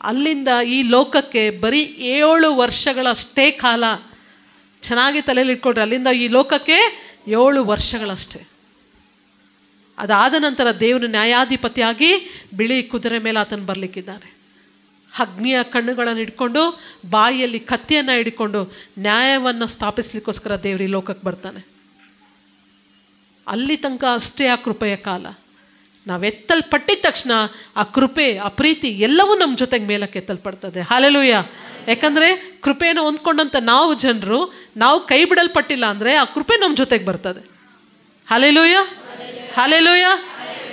ಅಲ್ಲಿಂದ ಈ ಲೋಕಕ್ಕೆ ಬರೀ 7 ವರ್ಷಗಳಷ್ಟೇ ಕಾಲ. ಚೆನ್ನಾಗಿ ತಲೆಯಲ್ಲಿ ಇಟ್ಕೊಳ್ರಿ, ಅಲ್ಲಿಂದ ಈ ಲೋಕಕ್ಕೆ 7 ವರ್ಷಗಳಷ್ಟೇ. ಅದಾದ ನಂತರ ದೇವರ ನ್ಯಾಯಾಧಿಪತಿಯಾಗಿ ಬಿಳಿ ಕುದುರೆ ಮೇಲೆ ಆತನು ಬರಲಿಕ್ಕಿದ್ದಾನೆ. ಅಗ್ನಿಯ ಕಣ್ಣುಗಳನ್ನು ಹಿಡ್ಕೊಂಡು, ಬಾಯಿಯಲ್ಲಿ ಕತ್ತಿಯನ್ನು ಹಿಡ್ಕೊಂಡು ನ್ಯಾಯವನ್ನು ಸ್ಥಾಪಿಸ್ಲಿಕ್ಕೋಸ್ಕರ ದೇವರು ಈ ಲೋಕಕ್ಕೆ ಬರ್ತಾನೆ. ಅಲ್ಲಿ ತನಕ ಅಷ್ಟೇ ಆ ಕೃಪೆಯ ಕಾಲ. ನಾವು ಎತ್ತಲ್ಪಟ್ಟಿದ ತಕ್ಷಣ ಆ ಕೃಪೆ, ಆ ಪ್ರೀತಿ ಎಲ್ಲವೂ ನಮ್ಮ ಜೊತೆಗೆ ಮೇಲಕ್ಕೆ ಎತ್ತಲ್ಪಡ್ತದೆ. ಹಲ್ಲೆಲೂಯಾ. ಯಾಕಂದರೆ ಕೃಪೆಯನ್ನು ಹೊಂದ್ಕೊಂಡಂಥ ನಾವು ಜನರು, ನಾವು ಕೈ ಬಿಡಲ್ಪಟ್ಟಿಲ್ಲ ಅಂದರೆ ಆ ಕೃಪೆ ನಮ್ಮ ಜೊತೆಗೆ ಬರ್ತದೆ. Hallelujah hallelujah.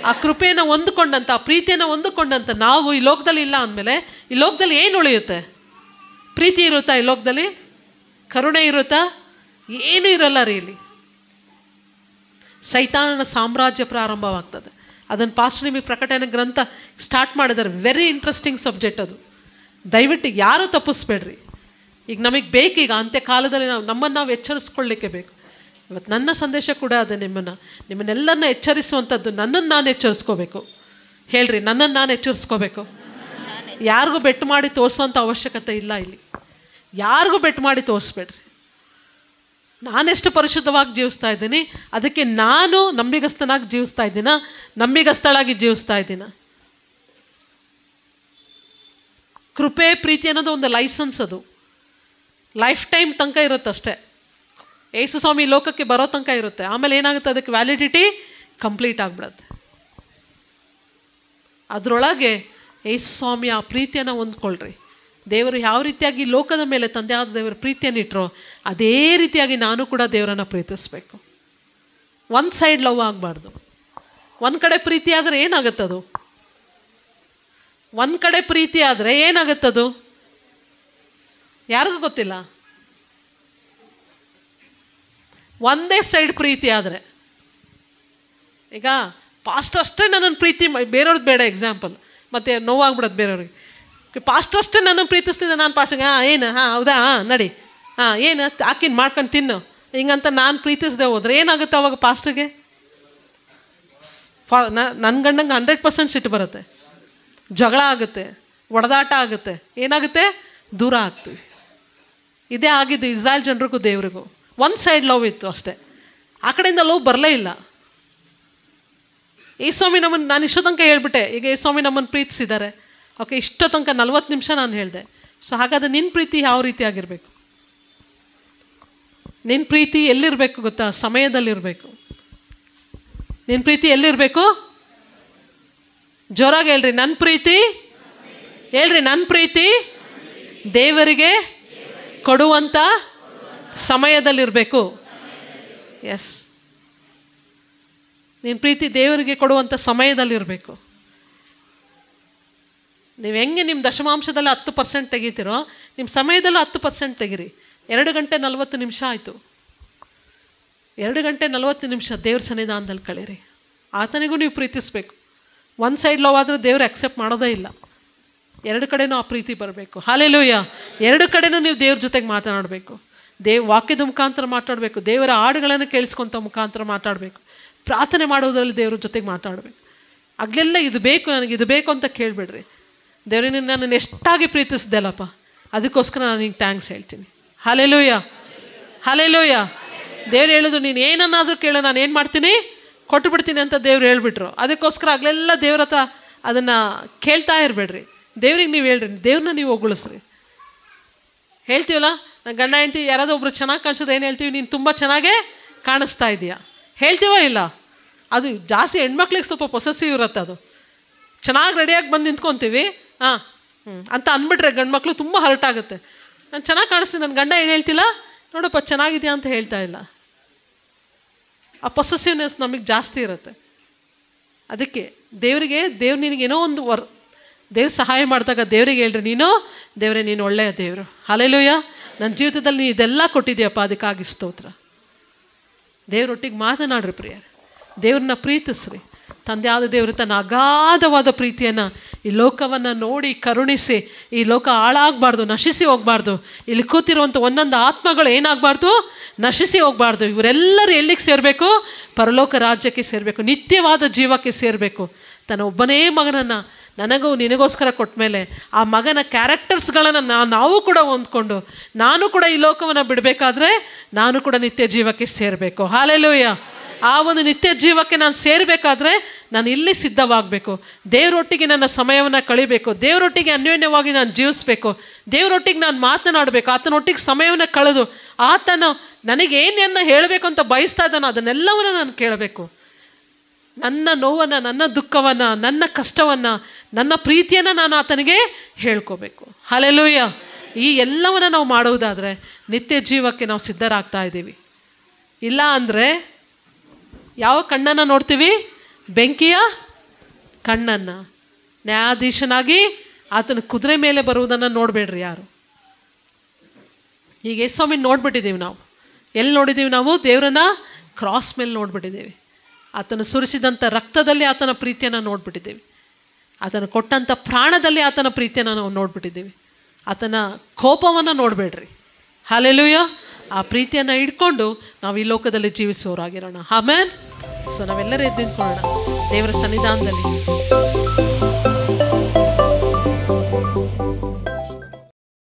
ಆ ಕೃಪೆಯನ್ನು ಹೊಂದ್ಕೊಂಡಂಥ, ಆ ಪ್ರೀತಿಯನ್ನು ಹೊಂದಿಕೊಂಡಂಥ ನಾವು ಈ ಲೋಕದಲ್ಲಿ ಇಲ್ಲ ಅಂದಮೇಲೆ ಈ ಲೋಕದಲ್ಲಿ ಏನು ಉಳಿಯುತ್ತೆ? ಪ್ರೀತಿ ಇರುತ್ತಾ ಈ ಲೋಕದಲ್ಲಿ? ಕರುಣೆ ಇರುತ್ತಾ? ಏನೂ ಇರಲ್ಲ ರೀ. ಇಲ್ಲಿ ಸೈತಾನನ ಸಾಮ್ರಾಜ್ಯ ಪ್ರಾರಂಭವಾಗ್ತದೆ. ಅದನ್ನು ಪಾಸ್ಟರ್ ನಿಮಗೆ ಪ್ರಕಟಣೆ ಗ್ರಂಥ ಸ್ಟಾರ್ಟ್ ಮಾಡಿದ್ದಾರೆ. ವೆರಿ ಇಂಟ್ರೆಸ್ಟಿಂಗ್ ಸಬ್ಜೆಕ್ಟ್ ಅದು. ದಯವಿಟ್ಟು ಯಾರೂ ತಪ್ಪಿಸ್ಬೇಡ್ರಿ. ಈಗ ನಮಗೆ ಬೇಕೀಗ ಅಂತ್ಯಕಾಲದಲ್ಲಿ ನಮ್ಮನ್ನು ನಾವು ಎಚ್ಚರಿಸ್ಕೊಳ್ಳಿಕ್ಕೆ ಬೇಕು. ಇವತ್ತು ನನ್ನ ಸಂದೇಶ ಕೂಡ ಅದೇ, ನಿಮ್ಮನ್ನೆಲ್ಲರನ್ನ ಎಚ್ಚರಿಸುವಂಥದ್ದು. ನನ್ನನ್ನು ನಾನು ಎಚ್ಚರಿಸ್ಕೋಬೇಕು. ಹೇಳ್ರಿ, ನನ್ನನ್ನು ನಾನು ಎಚ್ಚರಿಸ್ಕೋಬೇಕು. ಯಾರಿಗೂ ಬೆಟ್ಟು ಮಾಡಿ ತೋರಿಸೋವಂಥ ಅವಶ್ಯಕತೆ ಇಲ್ಲ ಇಲ್ಲಿ. ಯಾರಿಗೂ ಬೆಟ್ಟು ಮಾಡಿ ತೋರಿಸ್ಬೇಡ್ರಿ. ನಾನೆಷ್ಟು ಪರಿಶುದ್ಧವಾಗಿ ಜೀವಿಸ್ತಾ ಇದ್ದೀನಿ, ಅದಕ್ಕೆ ನಾನು ನಂಬಿಗಸ್ತನಾಗಿ ಜೀವಿಸ್ತಾ ಇದ್ದೀನ, ನಂಬಿಗಸ್ತಳಾಗಿ ಜೀವಿಸ್ತಾ ಇದ್ದೀನ. ಕೃಪೆ ಪ್ರೀತಿ ಅನ್ನೋದು ಒಂದು ಲೈಸೆನ್ಸ್, ಅದು ಲೈಫ್ ಟೈಮ್ ತನಕ ಇರುತ್ತೆ ಅಷ್ಟೇ. ಯೇಸು ಸ್ವಾಮಿ ಲೋಕಕ್ಕೆ ಬರೋ ತನಕ ಇರುತ್ತೆ. ಆಮೇಲೆ ಏನಾಗುತ್ತೆ? ಅದಕ್ಕೆ ವ್ಯಾಲಿಡಿಟಿ ಕಂಪ್ಲೀಟ್ ಆಗಿಬಿಡುತ್ತೆ. ಅದರೊಳಗೆ ಯೇಸು ಸ್ವಾಮಿ ಆ ಪ್ರೀತಿಯನ್ನು ಹೊಂದ್ಕೊಳ್ರಿ. ದೇವರು ಯಾವ ರೀತಿಯಾಗಿ ಲೋಕದ ಮೇಲೆ ತಂದೆಯಾದ ದೇವರ ಪ್ರೀತಿಯನ್ನು ಇಟ್ಟರೋ ಅದೇ ರೀತಿಯಾಗಿ ನಾನು ಕೂಡ ದೇವರನ್ನು ಪ್ರೀತಿಸಬೇಕು. ಒಂದು ಸೈಡ್ ಲವ್ ಆಗಬಾರ್ದು. ಒಂದು ಕಡೆ ಪ್ರೀತಿ ಆದರೆ ಏನಾಗುತ್ತದು? ಒಂದು ಕಡೆ ಪ್ರೀತಿ ಆದರೆ ಏನಾಗುತ್ತದು? ಯಾರಿಗೂ ಗೊತ್ತಿಲ್ಲ. ಒಂದೇ ಸೈಡ್ ಪ್ರೀತಿ ಆದರೆ, ಈಗ ಪಾಸ್ಟರ್ ಅಷ್ಟೇ ನನ್ನನ್ನು ಪ್ರೀತಿ ಬೇರೆಯವ್ರದ್ದು ಬೇಡ ಎಕ್ಸಾಂಪಲ್, ಮತ್ತು ನೋವಾಗ್ಬಿಡೋದು ಬೇರೆಯವ್ರಿಗೆ. ಪಾಸ್ಟರ್ ಅಷ್ಟೇ ನನ್ನನ್ನು ಪ್ರೀತಿಸ್ತಿದ್ದೆ, ನಾನು ಪಾಸ್ಟರ್ಗೆ ಏನು ಹೌದಾ ನಡಿ ಏನು ಆಕಿನ ಮಾಡ್ಕೊಂಡು ತಿನ್ನು ಹಿಂಗಂತ ನಾನು ಪ್ರೀತಿಸದೆ ಹೋದ್ರೆ ಏನಾಗುತ್ತೆ ಅವಾಗ? ಪಾಸ್ಟರ್ಗೆ ನನ್ನ ಗಂಡಂಗೆ 100% ಸಿಟ್ಟು ಬರುತ್ತೆ, ಜಗಳ ಆಗುತ್ತೆ, ಒಡೆದಾಟ ಆಗುತ್ತೆ, ಏನಾಗುತ್ತೆ? ದೂರ ಆಗ್ತೀವಿ. ಇದೇ ಆಗಿದ್ದು ಇಸ್ರಾಯೇಲ್ ಜನರಿಗೂ ದೇವರಿಗೂ. ಒಂದು ಸೈಡ್ ಲವ್ ಇತ್ತು ಅಷ್ಟೇ. ಆ ಕಡೆಯಿಂದ ಲವ್ ಬರಲೇ ಇಲ್ಲ. ಯೇಸ್ವಾಮಿ ನಮ್ಮನ್ನು, ನಾನು ಇಷ್ಟೋ ತನಕ ಹೇಳ್ಬಿಟ್ಟೆ, ಈಗ ಯೇಸ್ವಾಮಿ ನಮ್ಮನ್ನು ಪ್ರೀತಿಸಿದ್ದಾರೆ. ಓಕೆ, ಇಷ್ಟೋ ತನಕ 40 ನಿಮಿಷ ನಾನು ಹೇಳಿದೆ. ಸೊ ಹಾಗಾದರೆ ನಿನ್ನ ಪ್ರೀತಿ ಯಾವ ರೀತಿ ಆಗಿರಬೇಕು? ನಿನ್ನ ಪ್ರೀತಿ ಎಲ್ಲಿರಬೇಕು ಗೊತ್ತಾ? ಸಮಯದಲ್ಲಿರಬೇಕು. ನಿನ್ನ ಪ್ರೀತಿ ಎಲ್ಲಿರಬೇಕು? ಜೋರಾಗಿ ಹೇಳ್ರಿ, ನನ್ನ ಪ್ರೀತಿ. ಹೇಳ್ರಿ, ನನ್ನ ಪ್ರೀತಿ ದೇವರಿಗೆ ಕೊಡುವಂಥ ಸಮಯದಲ್ಲಿರಬೇಕು. ಎಸ್, ನಿನ್ನ ಪ್ರೀತಿ ದೇವರಿಗೆ ಕೊಡುವಂಥ ಸಮಯದಲ್ಲಿರಬೇಕು. ನೀವು ಹೆಂಗೆ ನಿಮ್ಮ ದಶಮಾಂಶದಲ್ಲಿ 10% ತೆಗಿತೀರೋ, ನಿಮ್ಮ ಸಮಯದಲ್ಲೂ 10% ತೆಗಿರಿ. 2 ಗಂಟೆ 40 ನಿಮಿಷ ಆಯಿತು. 2 ಗಂಟೆ 40 ನಿಮಿಷ ದೇವ್ರ ಸನ್ನಿಧಾನದಲ್ಲಿ ಕಳೀರಿ. ಆತನಿಗೂ ನೀವು ಪ್ರೀತಿಸಬೇಕು. ಒಂದು ಸೈಡ್ ಲವ್ ಆದರೆ ದೇವ್ರು ಅಕ್ಸೆಪ್ಟ್ ಮಾಡೋದೇ ಇಲ್ಲ. 2 ಕಡೆನೂ ಆ ಪ್ರೀತಿ ಬರಬೇಕು. ಹಲ್ಲೆಲೂಯಾ. 2 ಕಡೆನೂ ನೀವು ದೇವ್ರ ಜೊತೆಗೆ ಮಾತನಾಡಬೇಕು. ವಾಕ್ಯದ ಮುಖಾಂತರ ಮಾತಾಡಬೇಕು. ದೇವರ ಹಾಡುಗಳನ್ನು ಕೇಳಿಸ್ಕೊಂತ ಮುಖಾಂತರ ಮಾತಾಡಬೇಕು. ಪ್ರಾರ್ಥನೆ ಮಾಡೋದ್ರಲ್ಲಿ ದೇವ್ರ ಜೊತೆಗೆ ಮಾತಾಡಬೇಕು. ಆಗಲೆಲ್ಲ ಇದು ಬೇಕು, ನನಗೆ ಇದು ಬೇಕು ಅಂತ ಕೇಳಿಬಿಡ್ರಿ. ದೇವ್ರ ನನ್ನನ್ನು ಎಷ್ಟಾಗಿ ಪ್ರೀತಿಸಿದೆಲ್ಲಪ್ಪ, ಅದಕ್ಕೋಸ್ಕರ ನಾನು ನಿಂಗೆ ಥ್ಯಾಂಕ್ಸ್ ಹೇಳ್ತೀನಿ. Hallelujah, hallelujah. ದೇವ್ರು ಹೇಳಿದ್ರು, ನೀನು ಏನನ್ನಾದರೂ ಕೇಳು, ನಾನು ಏನು ಮಾಡ್ತೀನಿ, ಕೊಟ್ಟು ಬಿಡ್ತೀನಿ ಅಂತ ದೇವ್ರು ಹೇಳ್ಬಿಟ್ರು. ಅದಕ್ಕೋಸ್ಕರ ಆಗಲೆಲ್ಲ ದೇವ್ರ ಹತ್ರ ಅದನ್ನು ಕೇಳ್ತಾ ಇರಬೇಡ್ರಿ. ದೇವ್ರಿಗೆ ನೀವು ಹೇಳ್ರಿ, ದೇವ್ರನ್ನ ನೀವು ಹೊಗಳಿಸ್ರಿ. ಹೇಳ್ತೀವಲ್ಲ, ನಾನು ಗಂಡ ಹೆಂಡ್ತಿ ಯಾರಾದರೂ ಒಬ್ರು ಚೆನ್ನಾಗಿ ಕಾಣಿಸೋದು ಏನು ಹೇಳ್ತೀವಿ? ನೀನು ತುಂಬ ಚೆನ್ನಾಗೇ ಕಾಣಿಸ್ತಾ ಇದೆಯಾ ಹೇಳ್ತೀವ? ಇಲ್ಲ, ಅದು ಜಾಸ್ತಿ ಹೆಣ್ಮಕ್ಳಿಗೆ ಸ್ವಲ್ಪ ಪೊಸೆಸಿವ್ ಇರುತ್ತೆ. ಅದು ಚೆನ್ನಾಗಿ ರೆಡಿಯಾಗಿ ಬಂದು ನಿಂತ್ಕೊತೀವಿ, ಹಾಂ ಅಂತ ಅಂದ್ಬಿಟ್ರೆ ಗಂಡು ಮಕ್ಕಳು ತುಂಬ ಹರ್ಟ್ ಆಗುತ್ತೆ. ನಾನು ಚೆನ್ನಾಗಿ ಕಾಣಿಸ್ತೀನಿ, ನನ್ನ ಗಂಡ ಏನು ಹೇಳ್ತಿಲ್ಲ, ನೋಡಪ್ಪ ಚೆನ್ನಾಗಿದೆಯಾ ಅಂತ ಹೇಳ್ತಾ ಇಲ್ಲ. ಆ ಪೊಸೆಸಿವ್ನೆಸ್ ನಮಗೆ ಜಾಸ್ತಿ ಇರುತ್ತೆ. ಅದಕ್ಕೆ ದೇವ್ರು ನಿನಗೇನೋ ಒಂದು ದೇವ್ರು ಸಹಾಯ ಮಾಡಿದಾಗ ದೇವ್ರಿಗೆ ಹೇಳ್ರಿ, ದೇವರೇ ನೀನು ಒಳ್ಳೆಯ ದೇವರು. ಹಲ್ಲೆಲೂಯಾ. ನನ್ನ ಜೀವಿತದಲ್ಲಿ ನೀನು ಇದೆಲ್ಲ ಕೊಟ್ಟಿದ್ದೀಯಪ್ಪ, ಅದಕ್ಕಾಗಿ ಸ್ತೋತ್ರ. ದೇವರೊಟ್ಟಿಗೆ ಮಾತನಾಡ್ರಿ ಪ್ರಿಯರೇ. ದೇವ್ರನ್ನ ಪ್ರೀತಿಸ್ರಿ. ತಂದೆಯಾದ ದೇವರು ತನ್ನ ಅಗಾಧವಾದ ಪ್ರೀತಿಯನ್ನು ಈ ಲೋಕವನ್ನು ನೋಡಿ ಕರುಣಿಸಿ, ಈ ಲೋಕ ಹಾಳಾಗಬಾರ್ದು, ನಶಿಸಿ ಹೋಗಬಾರ್ದು. ಇಲ್ಲಿ ಕೂತಿರುವಂಥ ಒಂದೊಂದು ಆತ್ಮಗಳು ಏನಾಗಬಾರ್ದು, ನಶಿಸಿ ಹೋಗಬಾರ್ದು. ಇವರೆಲ್ಲರೂ ಎಲ್ಲಿಗೆ ಸೇರಬೇಕು? ಪರಲೋಕ ರಾಜ್ಯಕ್ಕೆ ಸೇರಬೇಕು, ನಿತ್ಯವಾದ ಜೀವಕ್ಕೆ ಸೇರಬೇಕು. ತನ್ನ ಒಬ್ಬನೇ ಮಗನನ್ನು ನನಗೂ ನಿನಗೋಸ್ಕರ ಕೊಟ್ಟ ಮೇಲೆ ಆ ಮಗನ ಕ್ಯಾರೆಕ್ಟರ್ಸ್ಗಳನ್ನು ನಾವು ಕೂಡ ಹೊಂದ್ಕೊಂಡು ನಾನು ಕೂಡ ಈ ಲೋಕವನ್ನು ಬಿಡಬೇಕಾದ್ರೆ ನಾನು ಕೂಡ ನಿತ್ಯ ಜೀವಕ್ಕೆ ಸೇರಬೇಕು. ಹಲ್ಲೆಲೂಯಾ. ಆ ಒಂದು ನಿತ್ಯ ಜೀವಕ್ಕೆ ನಾನು ಸೇರಬೇಕಾದ್ರೆ ನಾನು ಇಲ್ಲಿ ಸಿದ್ಧವಾಗಬೇಕು. ದೇವರೊಟ್ಟಿಗೆ ನನ್ನ ಸಮಯವನ್ನು ಕಳಿಬೇಕು. ದೇವರೊಟ್ಟಿಗೆ ಅನ್ಯೋನ್ಯವಾಗಿ ನಾನು ಜೀವಿಸಬೇಕು. ದೇವರೊಟ್ಟಿಗೆ ನಾನು ಮಾತನಾಡಬೇಕು. ಆತನೊಟ್ಟಿಗೆ ಸಮಯವನ್ನು ಕಳೆದು ಆತನ ನನಗೇನನ್ನು ಹೇಳಬೇಕು ಅಂತ ಬಯಸ್ತಾ ಇದ್ದಾನೋ ಅದನ್ನೆಲ್ಲವನ್ನು ನಾನು ಕೇಳಬೇಕು. ನನ್ನ ನೋವನ್ನು, ನನ್ನ ದುಃಖವನ್ನು, ನನ್ನ ಕಷ್ಟವನ್ನು, ನನ್ನ ಪ್ರೀತಿಯನ್ನು ನಾನು ಆತನಿಗೆ ಹೇಳ್ಕೋಬೇಕು. ಹಲ್ಲೆಲೂಯಾ. ಈ ಎಲ್ಲವನ್ನು ನಾವು ಮಾಡುವುದಾದರೆ ನಿತ್ಯ ಜೀವಕ್ಕೆ ನಾವು ಸಿದ್ಧರಾಗ್ತಾ ಇದ್ದೀವಿ. ಇಲ್ಲ ಅಂದರೆ ಯಾವ ಕಣ್ಣನ್ನು ನೋಡ್ತೀವಿ? ಬೆಂಕಿಯ ಕಣ್ಣನ್ನು. ನ್ಯಾಯಾಧೀಶನಾಗಿ ಆತನ ಕುದುರೆ ಮೇಲೆ ಬರುವುದನ್ನು ನೋಡಬೇಡ್ರಿ ಯಾರು. ಈಗ ಯೇಸುಸ್ವಾಮಿ ನೋಡ್ಬಿಟ್ಟಿದ್ದೀವಿ ನಾವು. ಎಲ್ಲಿ ನೋಡಿದ್ದೀವಿ ನಾವು? ದೇವರನ್ನ ಕ್ರಾಸ್ ಮೇಲೆ ನೋಡ್ಬಿಟ್ಟಿದ್ದೀವಿ. ಆತನ ಸುರಿಸಿದಂಥ ರಕ್ತದಲ್ಲಿ ಆತನ ಪ್ರೀತಿಯನ್ನು ನೋಡ್ಬಿಟ್ಟಿದ್ದೀವಿ. ಆತನ ಕೊಟ್ಟಂಥ ಪ್ರಾಣದಲ್ಲಿ ಆತನ ಪ್ರೀತಿಯನ್ನು ನಾವು ನೋಡ್ಬಿಟ್ಟಿದ್ದೀವಿ. ಆತನ ಕೋಪವನ್ನು ನೋಡಬೇಡ್ರಿ. ಹಲ್ಲೆಲೂಯಾ. ಆ ಪ್ರೀತಿಯನ್ನು ಇಟ್ಕೊಂಡು ನಾವು ಈ ಲೋಕದಲ್ಲಿ ಜೀವಿಸುವವರಾಗಿರೋಣ. ಆಮೆನ್. ಸೊ ನಾವೆಲ್ಲರೂ ಎದ್ದು ನಿಂತ್ಕೊಳ್ಳೋಣ ದೇವರ ಸನ್ನಿಧಾನದಲ್ಲಿ.